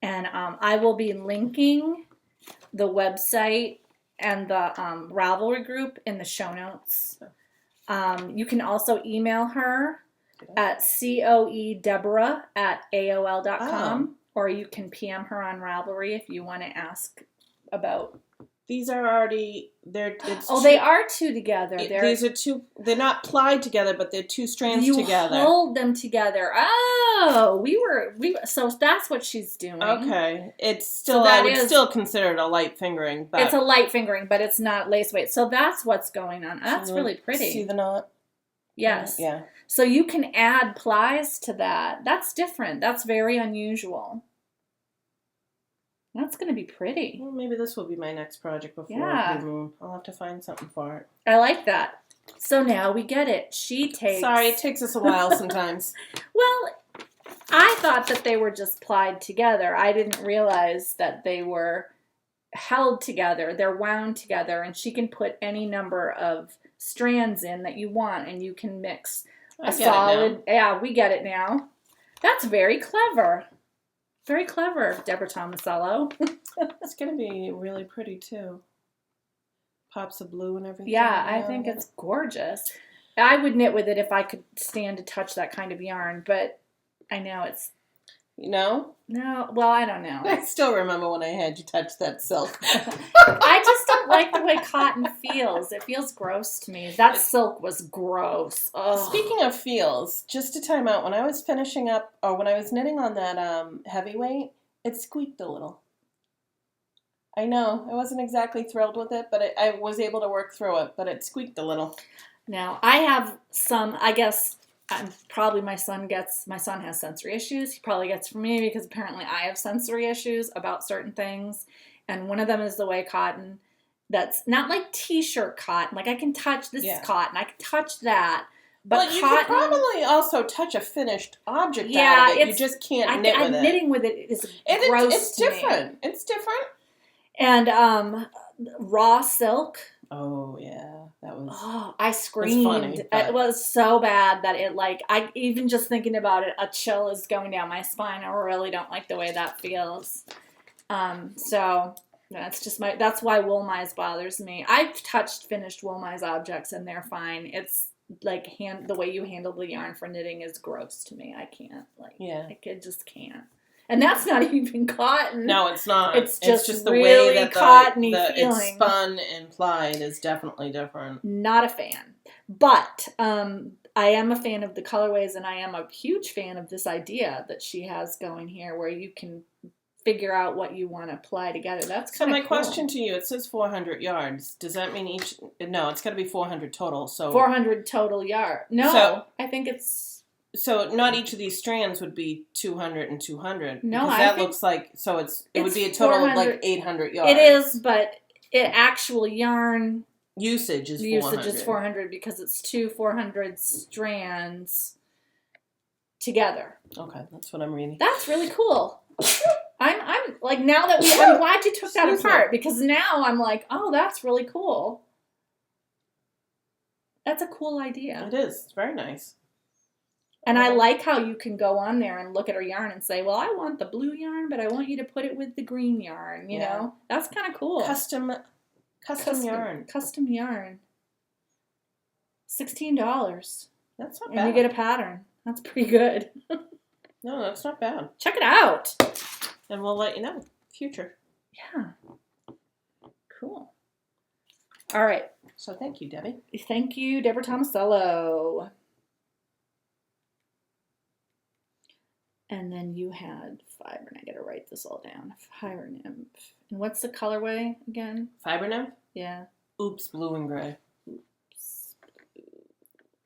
Speaker 2: And I will be linking the website and the Ravelry group in the show notes. You can also email her at coedeborah@aol.com, or you can PM her on Ravelry if you want to ask about.
Speaker 1: These are already they
Speaker 2: are 2 together.
Speaker 1: These are 2. They're not plied together, but they're 2 strands together.
Speaker 2: You hold them together. Oh, so that's what she's doing.
Speaker 1: Okay, it's still I would still consider it a light fingering, but
Speaker 2: it's a light fingering, but it's not lace weight. So that's what's going on. That's really pretty.
Speaker 1: See the knot?
Speaker 2: Yes.
Speaker 1: Yeah.
Speaker 2: So you can add plies to that. That's different. That's very unusual. That's going to be pretty.
Speaker 1: Well, maybe this will be my next project before Blue Moon. I'll have to find something for it.
Speaker 2: I like that. So now we get it.
Speaker 1: Sorry, it takes us a while sometimes.
Speaker 2: Well, I thought that they were just plied together. I didn't realize that they were held together. They're wound together, and she can put any number of strands in that you want, and you can mix a solid. Yeah, we get it now. That's very clever. Very clever, Deborah Tomasello.
Speaker 1: It's going to be really pretty, too. Pops of blue and everything.
Speaker 2: Yeah, I think it's gorgeous. I would knit with it if I could stand to touch that kind of yarn, but I know it's...
Speaker 1: You know?
Speaker 2: No, well, I don't know.
Speaker 1: I still remember when I had you touch that silk.
Speaker 2: I just don't like the way cotton feels. It feels gross to me. That silk was gross. Ugh.
Speaker 1: Speaking of feels, just to time out, when I was finishing up, or when I was knitting on that heavyweight, it squeaked a little. I know, I wasn't exactly thrilled with it, but I was able to work through it, but it squeaked a little.
Speaker 2: Now, I have some, I guess... probably my son has sensory issues. He probably gets from me because apparently I have sensory issues about certain things. And one of them is the way cotton, that's not like t-shirt cotton. Like I can touch, this is cotton. I can touch that. But
Speaker 1: you
Speaker 2: cotton,
Speaker 1: can probably also touch a finished object out of it. You just can't knit with it.
Speaker 2: Knitting with it is gross
Speaker 1: It's different. It's different.
Speaker 2: And raw silk.
Speaker 1: Oh, yeah. That was...
Speaker 2: Oh, I screamed. Funny, it was so bad that I even just thinking about it, a chill is going down my spine. I really don't like the way that feels. So that's why wool-mize bothers me. I've touched finished wool-mize objects and they're fine. It's like the way you handle the yarn for knitting is gross to me. I can't. I just can't. And that's not even cotton.
Speaker 1: No, it's not.
Speaker 2: It's just
Speaker 1: the
Speaker 2: really
Speaker 1: way that
Speaker 2: cottony
Speaker 1: it's
Speaker 2: feeling.
Speaker 1: spun and plied is definitely different.
Speaker 2: Not a fan. But I am a fan of the colorways, and I am a huge fan of this idea that she has going here where you can figure out what you want to apply together. That's kind of
Speaker 1: cool. So my question to you, it says 400 yards. Does that mean no, it's got to be 400 total. So
Speaker 2: 400 total yard. No, I think it's...
Speaker 1: So not each of these strands would be 200 and 200.
Speaker 2: No,
Speaker 1: because that looks like, so it would be a total of like 800 yards.
Speaker 2: It is, but actual yarn
Speaker 1: usage is 400.
Speaker 2: Usage is 400 because it's 2 400 strands together.
Speaker 1: Okay, that's what I'm reading.
Speaker 2: That's really cool. I'm like, now that I'm glad you took that apart because now I'm like, oh, that's really cool. That's a cool idea.
Speaker 1: It is. It's very nice.
Speaker 2: And I like how you can go on there and look at her yarn and say, well, I want the blue yarn, but I want you to put it with the green yarn, you know? That's kind of cool.
Speaker 1: Custom yarn.
Speaker 2: Custom yarn. $16.
Speaker 1: That's not bad.
Speaker 2: And you get a pattern. That's pretty good.
Speaker 1: No, that's not bad.
Speaker 2: Check it out.
Speaker 1: And we'll let you know. Future.
Speaker 2: Yeah. Cool. All right.
Speaker 1: So thank you, Debbie.
Speaker 2: Thank you, Deborah Tomasello. And then you had Fiber, and I gotta write this all down. Fibernymph. And what's the colorway again?
Speaker 1: Fibernymph?
Speaker 2: Yeah.
Speaker 1: Oops, blue and gray.
Speaker 2: Oops, blue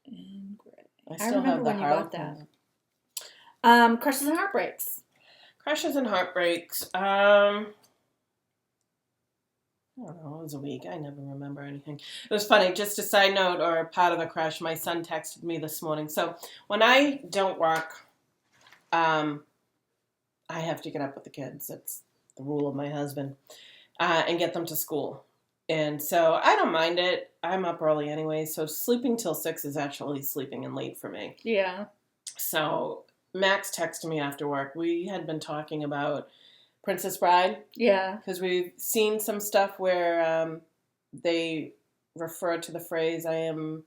Speaker 2: and gray.
Speaker 1: I still have the
Speaker 2: when you bought that. Crushes and Heartbreaks.
Speaker 1: Crushes and Heartbreaks. I don't know, it was a week. I never remember anything. It was funny, just a side note or part of the crush, my son texted me this morning. So when I don't work, I have to get up with the kids. That's the rule of my husband. And get them to school. And so I don't mind it. I'm up early anyway. So sleeping till 6 is actually sleeping in late for me.
Speaker 2: Yeah.
Speaker 1: So Max texted me after work. We had been talking about Princess Bride.
Speaker 2: Yeah.
Speaker 1: Because we've seen some stuff where they refer to the phrase, I am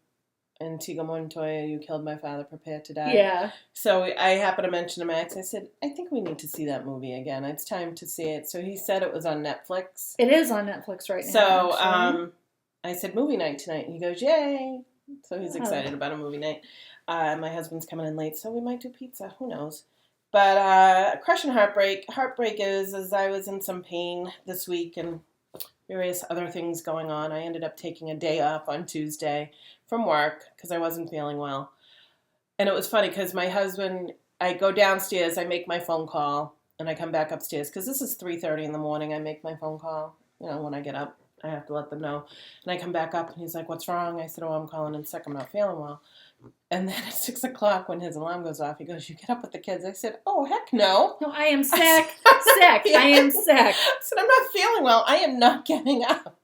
Speaker 1: Antigua Montoya, you killed my father, prepare to die.
Speaker 2: Yeah.
Speaker 1: So I happened to mention to Max, I said, I think we need to see that movie again. It's time to see it. So he said it was on Netflix.
Speaker 2: It is on Netflix right now.
Speaker 1: So I said, movie night tonight. And he goes, yay. So he's excited about a movie night. My husband's coming in late, so we might do pizza. Who knows? But Crush and Heartbreak. Heartbreak is, as I was in some pain this week and various other things going on, I ended up taking a day off on Tuesday from work because I wasn't feeling well. And it was funny because my husband, I go downstairs, I make my phone call, and I come back upstairs because this is 3:30 in the morning. I make my phone call. You know, when I get up, I have to let them know. And I come back up, and he's like, what's wrong? I said, oh, I'm calling in sick. I'm not feeling well. And then at 6 o'clock, when his alarm goes off, he goes, you get up with the kids. I said, oh, heck no.
Speaker 2: No, I am sick. I am sick.
Speaker 1: I said, I'm not feeling well. I am not getting up.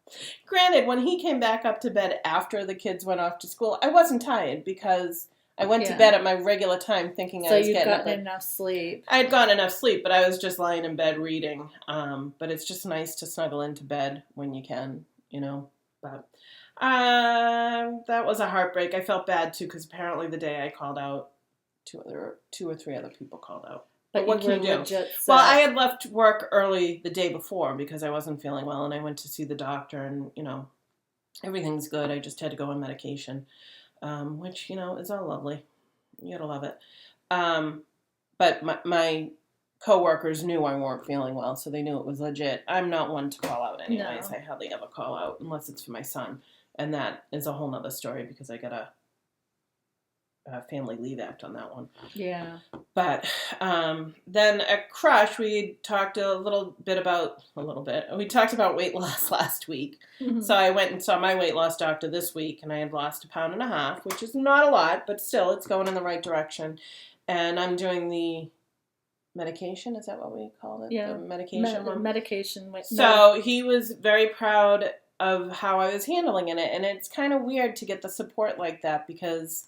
Speaker 1: Granted, when he came back up to bed after the kids went off to school, I wasn't tired because I went to bed at my regular time thinking I was getting up.
Speaker 2: So you'd gotten enough sleep.
Speaker 1: I had gotten enough sleep, but I was just lying in bed reading. But it's just nice to snuggle into bed when you can, you know. But that was a heartbreak. I felt bad, too, because apparently the day I called out, two or three other people called out. But what can you do? Well, I had left work early the day before because I wasn't feeling well, and I went to see the doctor, and, you know, everything's good. I just had to go on medication, which, you know, is all lovely. You gotta love it. But my coworkers knew I weren't feeling well, so they knew it was legit. I'm not one to call out anyways. No. I hardly ever call out unless it's for my son, and that is a whole nother story because I got a Family Leave Act on that one.
Speaker 2: Yeah.
Speaker 1: But then at Crush, we talked a little bit. We talked about weight loss last week. Mm-hmm. So I went and saw my weight loss doctor this week, and I had lost 1.5 pounds, which is not a lot, but still, it's going in the right direction. And I'm doing the medication. Is that what we call it?
Speaker 2: Yeah.
Speaker 1: The medication one?
Speaker 2: Medication.
Speaker 1: So he was very proud of how I was handling it. And it's kind of weird to get the support like that because,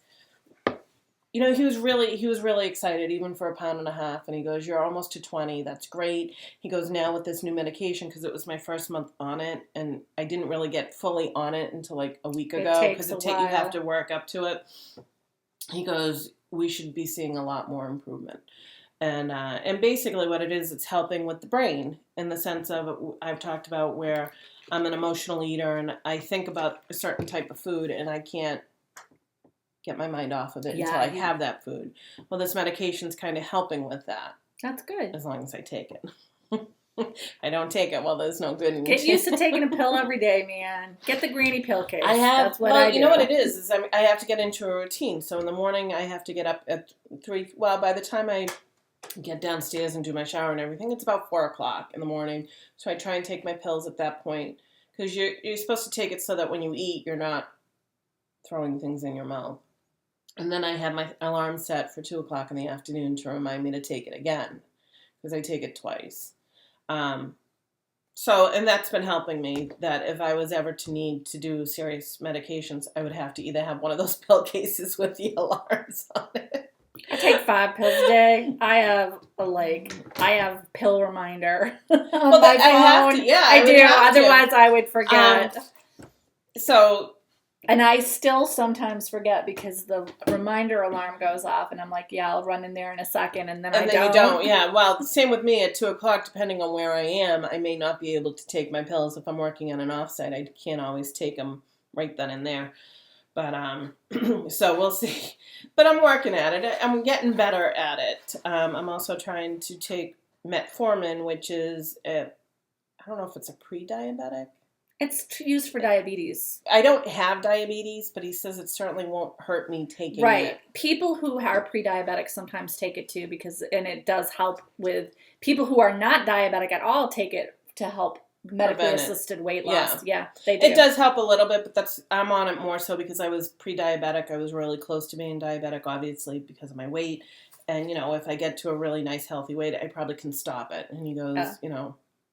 Speaker 1: you know, he was really excited, even for 1.5 pounds. And he goes, you're almost to 20. That's great. He goes, now with this new medication, because it was my first month on it, and I didn't really get fully on it until like a week ago, because you have to work up to it. He goes, we should be seeing a lot more improvement. And basically what it is, it's helping with the brain in the sense of, I've talked about where I'm an emotional eater and I think about a certain type of food and I can't get my mind off of it until I have that food. Well, this medication's kind of helping with that.
Speaker 2: That's good.
Speaker 1: As long as I take it. I don't take it. Well, there's no good in
Speaker 2: Get used to taking a pill every day, man. Get the granny pill case. That's what I do.
Speaker 1: You know what it is I have to get into a routine. So in the morning, I have to get up at 3. Well, by the time I get downstairs and do my shower and everything, it's about 4 o'clock in the morning. So I try and take my pills at that point. Because you're supposed to take it so that when you eat, you're not throwing things in your mouth. And then I have my alarm set for 2 o'clock in the afternoon to remind me to take it again. Because I take it twice. And that's been helping me, that if I was ever to need to do serious medications, I would have to either have one of those pill cases with the alarms on it.
Speaker 2: 5 pills a day. I have pill reminder on
Speaker 1: well,
Speaker 2: my phone.
Speaker 1: I have to. Yeah,
Speaker 2: I do. Otherwise, I would forget. And I still sometimes forget because the reminder alarm goes off, and I'm like, yeah, I'll run in there in a second, and then I don't.
Speaker 1: You don't. Yeah. Well, same with me at 2:00. Depending on where I am, I may not be able to take my pills if I'm working on an offsite. I can't always take them right then and there. But so we'll see. But I'm working at it. I'm getting better at it. I'm also trying to take metformin, which is I don't know if it's a pre-diabetic.
Speaker 2: It's used for diabetes.
Speaker 1: I don't have diabetes, but he says it certainly won't hurt me taking it.
Speaker 2: Right. People who are pre-diabetic sometimes take it too and it does help with people who are not diabetic at all take it to help medically assisted weight loss. Yeah, they do.
Speaker 1: It does help a little bit, but I'm on it more so because I was pre-diabetic. I was really close to being diabetic, obviously, because of my weight. And, if I get to a really nice, healthy weight, I probably can stop it. And he goes,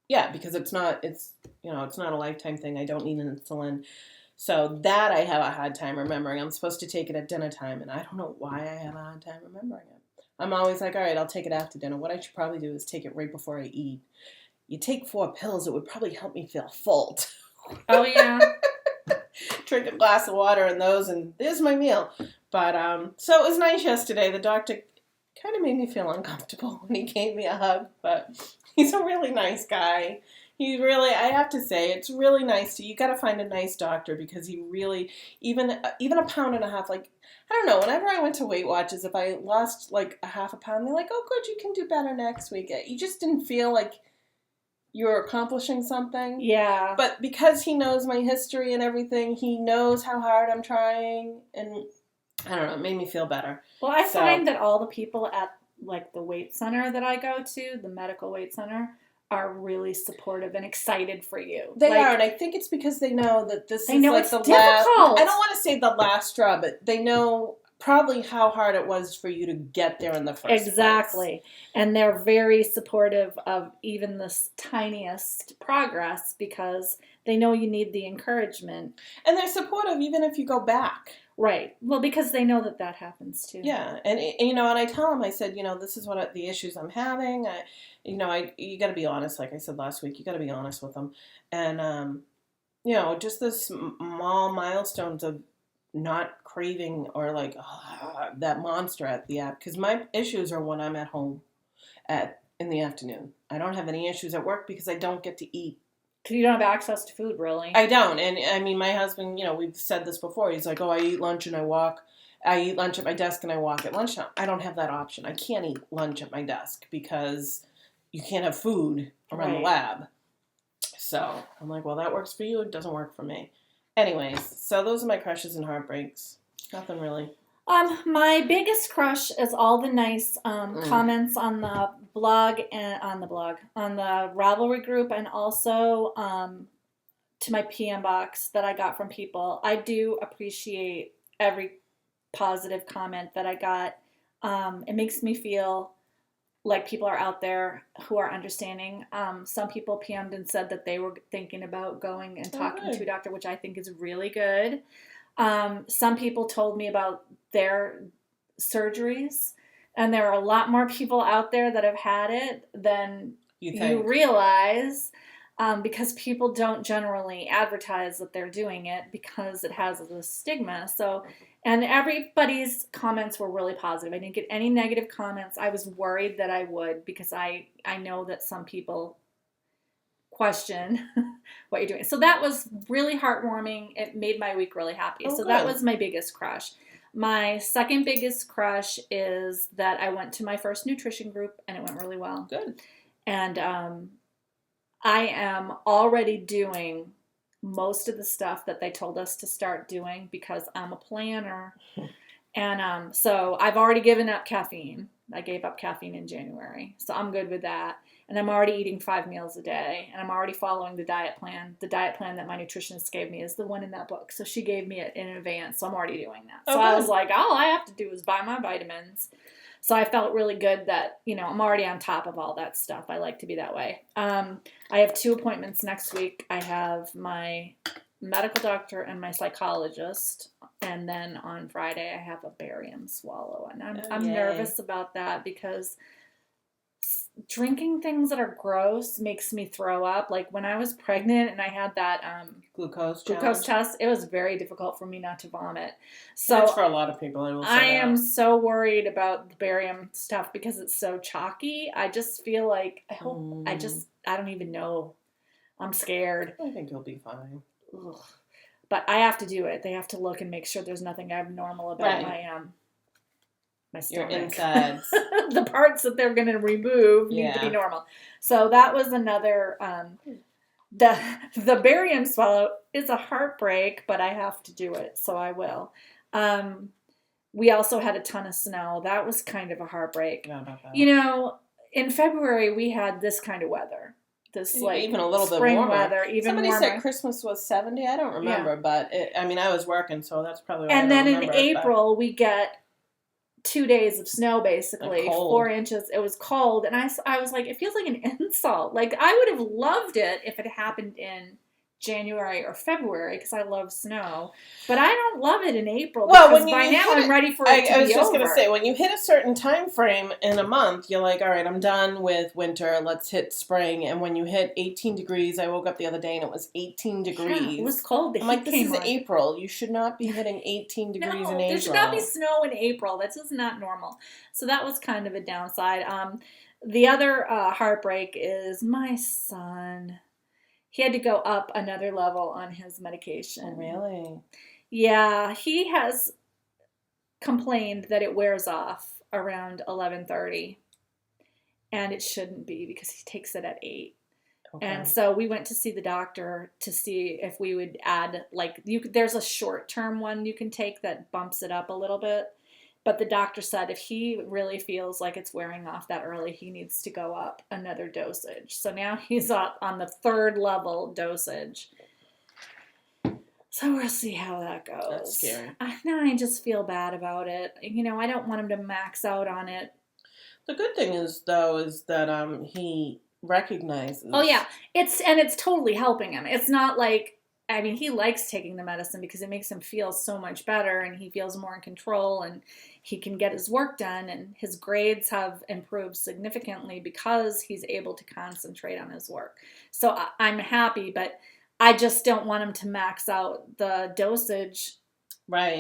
Speaker 1: yeah, because it's not a lifetime thing. I don't need an insulin. So that I have a hard time remembering. I'm supposed to take it at dinner time, and I don't know why I have a hard time remembering it. I'm always like, all right, I'll take it after dinner. What I should probably do is take it right before I eat. You take 4 pills, it would probably help me feel full.
Speaker 2: Oh, yeah.
Speaker 1: Drink a glass of water and those, and there's my meal. But, so it was nice yesterday. The doctor kind of made me feel uncomfortable when he gave me a hug, but he's a really nice guy. He really, I have to say, it's really nice. You got to find a nice doctor because he really, even a pound and a half, like, I don't know, whenever I went to Weight Watchers, if I lost like a half a pound, they're like, oh, good, you can do better next week. You just didn't feel like you're accomplishing something.
Speaker 2: Yeah.
Speaker 1: But because he knows my history and everything, he knows how hard I'm trying, and I don't know, it made me feel better.
Speaker 2: Well, I find that all the people at like the weight center that I go to, the medical weight center, are really supportive and excited for you.
Speaker 1: They are, and I think it's because they know that this is like the
Speaker 2: difficult.
Speaker 1: last. I don't want to say the last straw, but they know probably how hard it was for you to get there in the first place.
Speaker 2: Exactly. And they're very supportive of even the tiniest progress because they know you need the encouragement.
Speaker 1: And they're supportive even if you go back.
Speaker 2: Right. Well, because they know that happens too.
Speaker 1: Yeah. And and I tell them, I said, this is what the issues I'm having. You got to be honest. Like I said last week, you got to be honest with them. And, just the small milestones of not craving or like that monster at the app. Because my issues are when I'm at home in the afternoon. I don't have any issues at work because I don't get to eat.
Speaker 2: Because you don't have access to food, really.
Speaker 1: I don't. And, I mean, my husband, we've said this before. He's like, oh, I eat lunch and I walk. I eat lunch at my desk and I walk at lunchtime. I don't have that option. I can't eat lunch at my desk because you can't have food around the lab. So I'm like, well, that works for you. It doesn't work for me. Anyways, so those are my crushes and heartbreaks. Nothing really.
Speaker 2: My biggest crush is all the nice comments on the blog and on the Ravelry group, and also to my PM box that I got from people. I do appreciate every positive comment that I got. It makes me feel like people are out there who are understanding. Some people PM'd and said that they were thinking about going and talking to a doctor, which I think is really good. Some people told me about their surgeries, and there are a lot more people out there that have had it than you realize, because people don't generally advertise that they're doing it because it has a stigma. So, and everybody's comments were really positive. I didn't get any negative comments. I was worried that I would, because I know that some people question what you're doing. So that was really heartwarming. It made my week really happy. So that was my biggest crush. My second biggest crush is that I went to my first nutrition group and it went really well.
Speaker 1: Good.
Speaker 2: And I am already doing most of the stuff that they told us to start doing because I'm a planner. And so I've already given up caffeine. I gave up caffeine in January. So I'm good with that. And I'm already eating 5 meals a day. And I'm already following the diet plan. The diet plan that my nutritionist gave me is the one in that book. So she gave me it in advance. So I'm already doing that. So I was like, all I have to do is buy my vitamins. So I felt really good that, I'm already on top of all that stuff. I like to be that way. I have 2 appointments next week. I have my medical doctor and my psychologist, and then on Friday I have a barium swallow, and I'm nervous about that because drinking things that are gross makes me throw up. Like when I was pregnant and I had that
Speaker 1: glucose
Speaker 2: test, it was very difficult for me not to vomit. So
Speaker 1: that's for a lot of people. I
Speaker 2: am so worried about the barium stuff because it's so chalky. I just feel like I don't even know. I'm scared.
Speaker 1: I think you'll be fine.
Speaker 2: Ugh. But I have to do it. They have to look and make sure there's nothing abnormal about my stomach.
Speaker 1: Your insides.
Speaker 2: The parts that they're going to remove need to be normal. So that was another, the barium swallow is a heartbreak, but I have to do it, so I will. We also had a ton of snow. That was kind of a heartbreak. You know, in February we had this kind of weather. This like
Speaker 1: even a little
Speaker 2: spring
Speaker 1: bit warmer.
Speaker 2: Weather, even
Speaker 1: Somebody
Speaker 2: warmer.
Speaker 1: said Christmas was 70. I don't remember, but I was working, so that's probably why
Speaker 2: and
Speaker 1: I
Speaker 2: then
Speaker 1: don't
Speaker 2: in April we get 2 days of snow, basically 4 inches. It was cold, and I was like, it feels like an insult. Like I would have loved it if it happened in January or February because I love snow, but I don't love it in April because by now I'm ready for it to be over.
Speaker 1: I was just going to say, when you hit a certain time frame in a month, you're like, all right, I'm done with winter, let's hit spring. And when you hit 18 degrees, I woke up the other day and it was 18 degrees.
Speaker 2: Yeah, it was cold.
Speaker 1: I'm like, this is April. You should not be hitting 18 degrees in April.
Speaker 2: There should not be snow in April. That's just not normal. So that was kind of a downside. The other heartbreak is my son. He had to go up another level on his medication.
Speaker 1: Oh, really?
Speaker 2: Yeah, he has complained that it wears off around 11:30, and it shouldn't be because he takes it at 8. Okay. And so we went to see the doctor to see if we would add, like, there's a short-term one you can take that bumps it up a little bit. But the doctor said if he really feels like it's wearing off that early, he needs to go up another dosage. So now he's up on the 3rd level dosage. So we'll see how that goes.
Speaker 1: That's scary.
Speaker 2: I just feel bad about it. You know, I don't want him to max out on it.
Speaker 1: The good thing is, though, is that he recognizes.
Speaker 2: Oh, yeah. It's totally helping him. It's not like, I mean, he likes taking the medicine because it makes him feel so much better and he feels more in control and he can get his work done and his grades have improved significantly because he's able to concentrate on his work. So I'm happy, but I just don't want him to max out the dosage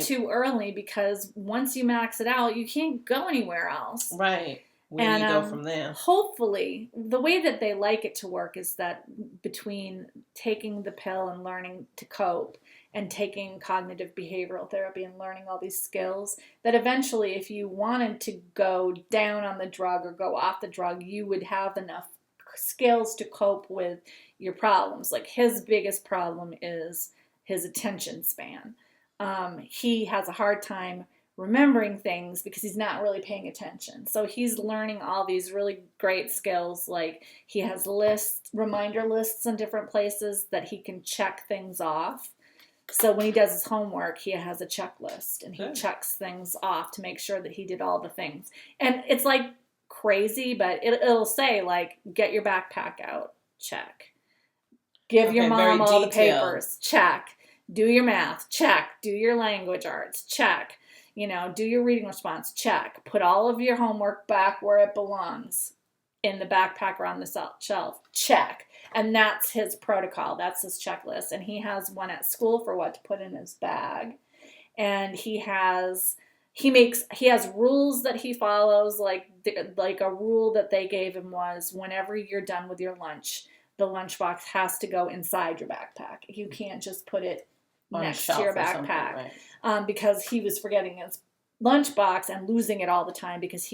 Speaker 2: too early because once you max it out, you can't go anywhere else.
Speaker 1: Right. Where do you go from there?
Speaker 2: Hopefully, the way that they like it to work is that between taking the pill and learning to cope and taking cognitive behavioral therapy and learning all these skills, that eventually if you wanted to go down on the drug or go off the drug, you would have enough skills to cope with your problems. Like his biggest problem is his attention span. He has a hard time remembering things because he's not really paying attention. So he's learning all these really great skills. Like he has reminder lists in different places that he can check things off. So when he does his homework, he has a checklist and he checks things off to make sure that he did all the things. And it's like crazy, but it'll say like, get your backpack out, check. Give your mom all the papers, check. Do your math, check. Do your language arts, check. You know, do your reading response, check. Put all of your homework back where it belongs in the backpack or on the shelf, check. And that's his protocol. That's his checklist. And he has one at school for what to put in his bag. And he has rules that he follows. Like a rule that they gave him was whenever you're done with your lunch, the lunchbox has to go inside your backpack. You can't just put it next to your backpack. Because he was forgetting his lunchbox and losing it all the time because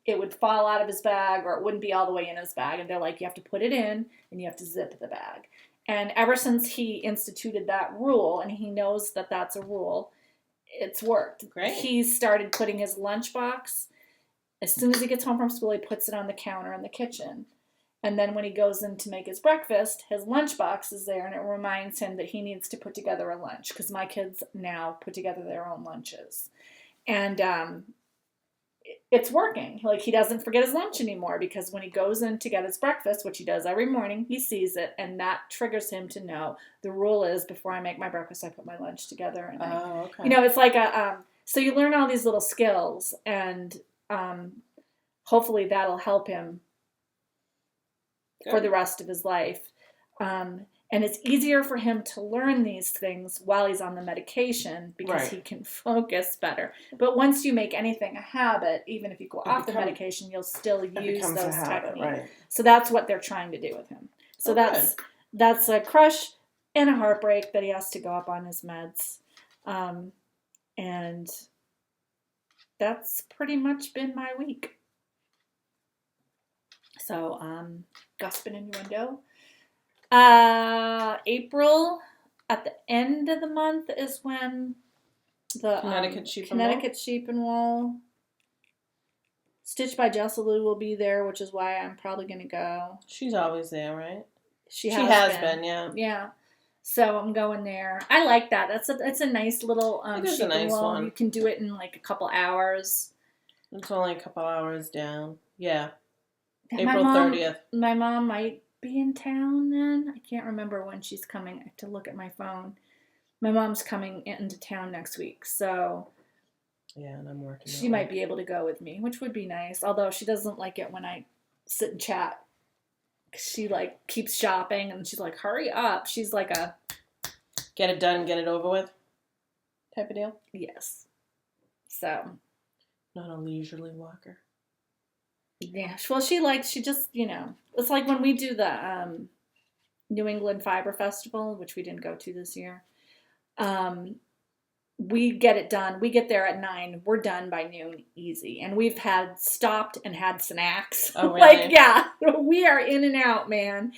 Speaker 2: it would fall out of his bag or it wouldn't be all the way in his bag. And they're like, you have to put it in and you have to zip the bag. And ever since he instituted that rule and he knows that that's a rule, it's worked.
Speaker 1: Great.
Speaker 2: He's started putting his lunchbox, as soon as he gets home from school, he puts it on the counter in the kitchen. And then when he goes in to make his breakfast, his lunchbox is there, and it reminds him that he needs to put together a lunch because my kids now put together their own lunches. And it's working. Like, he doesn't forget his lunch anymore because when he goes in to get his breakfast, which he does every morning, he sees it, and that triggers him to know the rule is before I make my breakfast, I put my lunch together. And
Speaker 1: okay.
Speaker 2: You know, it's like so you learn all these little skills, and hopefully that'll help him for the rest of his life. And it's easier for him to learn these things while he's on the medication because he can focus better. But once you make anything a habit, even if you go off the medication, you'll still use those techniques. Right. So that's what they're trying to do with him. So that's a crush and a heartbreak that he has to go up on his meds. And that's pretty much been my week. So, gossiping innuendo. April, at the end of the month, is when the Connecticut Sheep and Wool. Stitched by Jessalou will be there, which is why I'm probably going to go.
Speaker 1: She's always there, right?
Speaker 2: She has been, yeah. Yeah. So I'm going there. I like that. It's a nice little sheep and wool. One. You can do it in like a couple hours.
Speaker 1: It's only a couple hours down. Yeah. April 30th.
Speaker 2: My mom might be in town then. I can't remember when she's coming. I have to look at my phone. My mom's coming into town next week, so
Speaker 1: yeah, and I'm working.
Speaker 2: She might be able to go with me, which would be nice. Although she doesn't like it when I sit and chat. She like keeps shopping and she's like, "Hurry up!" She's like a
Speaker 1: get it done, get it over with type of deal.
Speaker 2: Yes. So.
Speaker 1: Not a leisurely walker.
Speaker 2: Yeah, well, she just, it's like when we do the New England Fiber Festival, which we didn't go to this year. We get it done. We get there at 9. We're done by noon, easy. And we've stopped and had snacks.
Speaker 1: Oh, really?
Speaker 2: Yeah, we are in and out, man.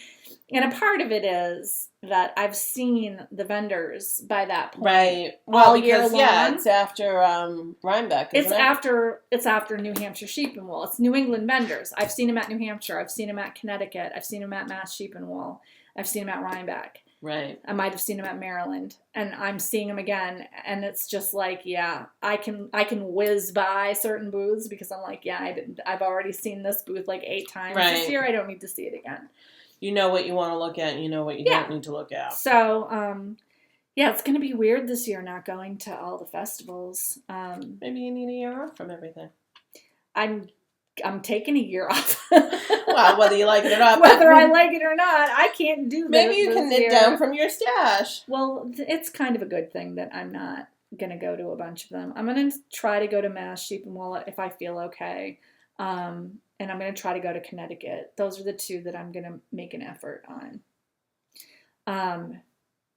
Speaker 2: And a part of it is that I've seen the vendors by that point.
Speaker 1: Right. Well, all year long. Yeah, it's after Rhinebeck, isn't it?
Speaker 2: It's after New Hampshire Sheep and Wool. It's New England vendors. I've seen them at New Hampshire. I've seen them at Connecticut. I've seen them at Mass Sheep and Wool. I've seen them at Rhinebeck.
Speaker 1: Right.
Speaker 2: I might have seen them at Maryland, and I'm seeing them again, and it's just like, yeah, I can whiz by certain booths because I'm like, yeah, I've already seen this booth like 8 times this year. I don't need to see it again.
Speaker 1: You know what you want to look at, and you know what you don't need to look at.
Speaker 2: So, yeah, it's going to be weird this year not going to all the festivals.
Speaker 1: Maybe you need a year off from everything.
Speaker 2: I'm taking a year off.
Speaker 1: Well, whether you like it or not.
Speaker 2: Whether I like it or not, I can't do this.
Speaker 1: Maybe you can knit down from your stash.
Speaker 2: Well, it's kind of a good thing that I'm not going to go to a bunch of them. I'm going to try to go to Mass Sheep and Wool if I feel okay. And I'm going to try to go to Connecticut. Those are the 2 that I'm going to make an effort on.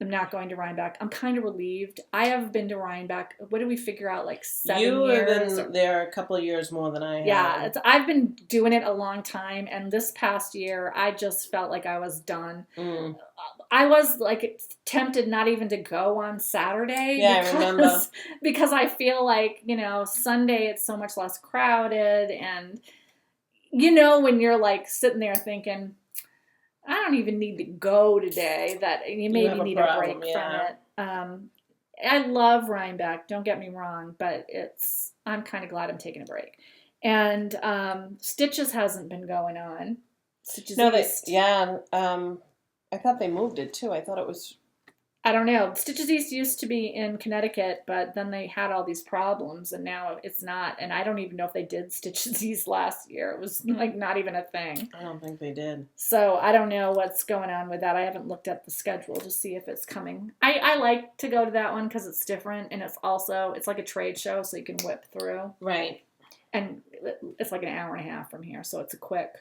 Speaker 2: I'm not going to Rhinebeck. I'm kind of relieved. I have been to Rhinebeck. What did we figure out? Like 7 years?
Speaker 1: You have been there a couple of years more than I have.
Speaker 2: Yeah, I've been doing it a long time. And this past year, I just felt like I was done. I was like tempted not even to go on Saturday.
Speaker 1: Yeah, I remember.
Speaker 2: Because I feel like, Sunday it's so much less crowded. And, when you're like sitting there thinking, I don't even need to go today, that you maybe need a break from it. I love Rhinebeck, don't get me wrong, but I'm kind of glad I'm taking a break. And Stitches hasn't been going on. Stitches East.
Speaker 1: I thought they moved it too. I thought it was...
Speaker 2: I don't know. Stitches East used to be in Connecticut, but then they had all these problems, and now it's not. And I don't even know if they did Stitches East last year. It was like not even a thing.
Speaker 1: I don't think they did.
Speaker 2: So I don't know what's going on with that. I haven't looked at the schedule to see if it's coming. I like to go to that one because it's different, and it's like a trade show, so you can whip through.
Speaker 1: Right.
Speaker 2: And it's like an hour and a half from here, so it's a quick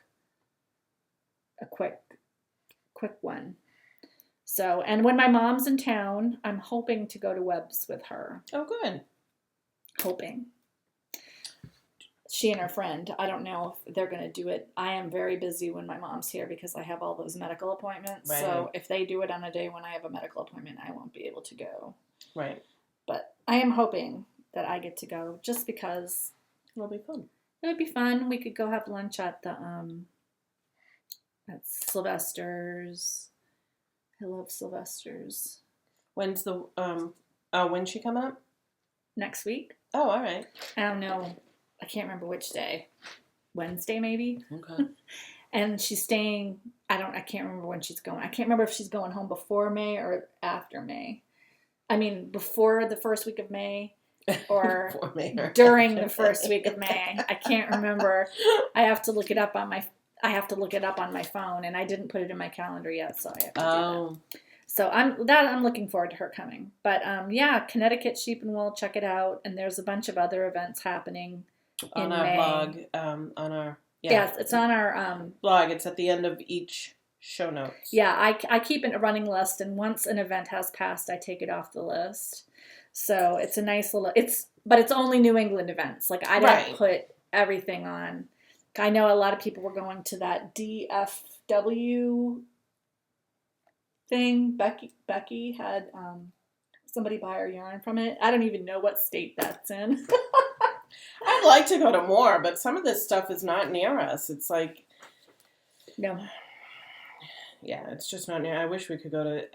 Speaker 2: one. So, and when my mom's in town, I'm hoping to go to Webb's with her.
Speaker 1: Oh, good.
Speaker 2: Hoping. She and her friend. I don't know if they're going to do it. I am very busy when my mom's here because I have all those medical appointments. Right. So if they do it on a day when I have a medical appointment, I won't be able to go.
Speaker 1: Right.
Speaker 2: But I am hoping that I get to go just because
Speaker 1: it'll be fun.
Speaker 2: It would be fun. We could go have lunch at the at Sylvester's. I love Sylvester's.
Speaker 1: When's when's she coming up?
Speaker 2: Next week.
Speaker 1: Oh, all right.
Speaker 2: I don't know I can't remember which day. Wednesday, maybe.
Speaker 1: Okay.
Speaker 2: And she's staying, I can't remember when she's going. I can't remember if she's going home before May or after May. I mean, before the first week of May or during the first week of May. I can't remember. I have to look it up on my phone, and I didn't put it in my calendar yet, so I have to do that. So I'm looking forward to her coming. But yeah, Connecticut Sheep and Wool, check it out. And there's a bunch of other events happening
Speaker 1: on our
Speaker 2: May.
Speaker 1: blog, on our
Speaker 2: it's on our
Speaker 1: blog. It's at the end of each show notes.
Speaker 2: Yeah, I keep a running list, and once an event has passed, I take it off the list. So it's a nice little. But it's only New England events. Like I don't put everything on. I know a lot of people were going to that DFW thing. Becky had somebody buy her yarn from it. I don't even know what state that's in.
Speaker 1: I'd like to go to more, but some of this stuff is not near us. It's like,
Speaker 2: no.
Speaker 1: Yeah, it's just not near. I wish we could go to.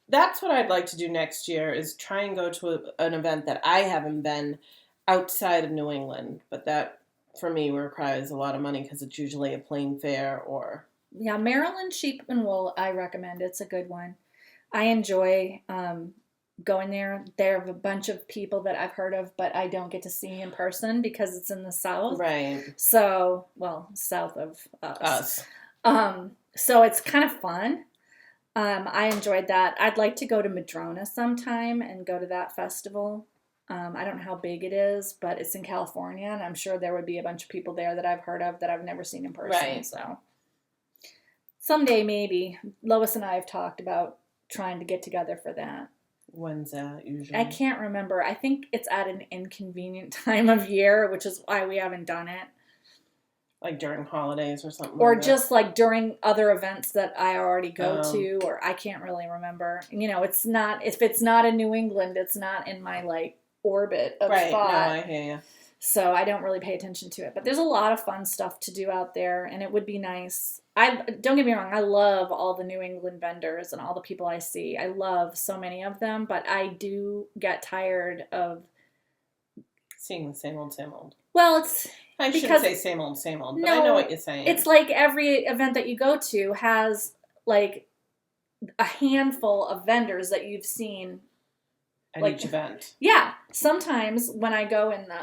Speaker 1: That's what I'd like to do next year, is try and go to an event that I haven't been outside of New England. But that, for me, requires a lot of money because it's usually a plain fare or...
Speaker 2: Yeah, Maryland Sheep and Wool, I recommend. It's a good one. I enjoy going there. There are a bunch of people that I've heard of, but I don't get to see in person because it's in the South.
Speaker 1: Right.
Speaker 2: So, well, south of us. So it's kind of fun. I enjoyed that. I'd like to go to Madrona sometime and go to that festival. I don't know how big it is, but it's in California, and I'm sure there would be a bunch of people there that I've heard of that I've never seen in person.
Speaker 1: Right.
Speaker 2: So someday, maybe. Lois and I have talked about trying to get together for that.
Speaker 1: When's that usually?
Speaker 2: I can't remember. I think it's at an inconvenient time of year, which is why we haven't done it.
Speaker 1: Like during holidays or something?
Speaker 2: Or just like during other events that I already go to, or I can't really remember. You know, it's not, if it's not in New England, it's not in my like orbit of thought.
Speaker 1: No, I hear you.
Speaker 2: So I don't really pay attention to it. But there's a lot of fun stuff to do out there, and it would be nice. Don't get me wrong, I love all the New England vendors and all the people I see. I love so many of them, but I do get tired of
Speaker 1: seeing the same old.
Speaker 2: Well, it's...
Speaker 1: I shouldn't say same old, but I know what you're saying.
Speaker 2: It's like every event that you go to has like a handful of vendors that you've seen
Speaker 1: at each event.
Speaker 2: Yeah. Sometimes when I go in the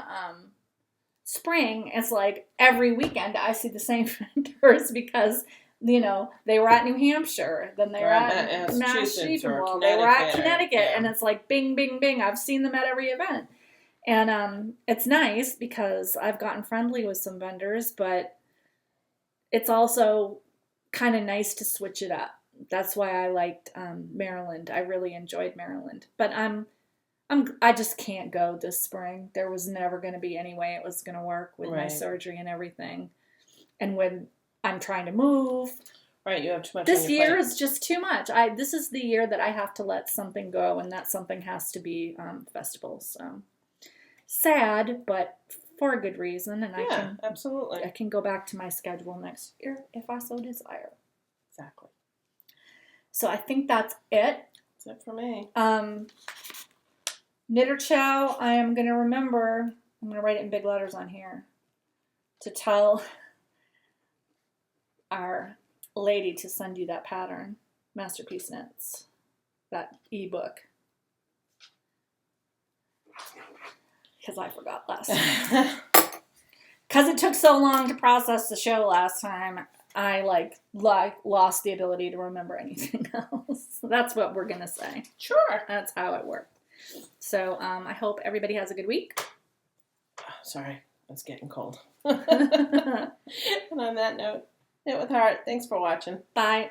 Speaker 2: spring, it's like every weekend I see the same vendors because, you know, they were at New Hampshire, then they were at Massachusetts, they were at Connecticut, and it's like bing, bing, bing. I've seen them at every event. And it's nice because I've gotten friendly with some vendors, but it's also kind of nice to switch it up. That's why I liked Maryland. I really enjoyed Maryland. But I just can't go this spring. There was never going to be any way it was going to work with my surgery and everything. And when I'm trying to move...
Speaker 1: Right, you have too much
Speaker 2: This
Speaker 1: on your
Speaker 2: year
Speaker 1: plate.
Speaker 2: is just too much. This is the year that I have to let something go, and that something has to be festivals, so... Sad, but for a good reason, and
Speaker 1: absolutely.
Speaker 2: I can go back to my schedule next year if I so desire.
Speaker 1: Exactly.
Speaker 2: So I think that's it.
Speaker 1: That's it for me.
Speaker 2: Knitter Chow, I am going to remember, I'm going to write it in big letters on here, to tell our lady to send you that pattern, Masterpiece Knits, that ebook. Because I forgot last time. Because it took so long to process the show last time, I lost the ability to remember anything else. That's what we're going to say.
Speaker 1: Sure.
Speaker 2: That's how it worked. So I hope everybody has a good week.
Speaker 1: Sorry, it's getting cold. And on that note, knit with heart. Thanks for watching.
Speaker 2: Bye.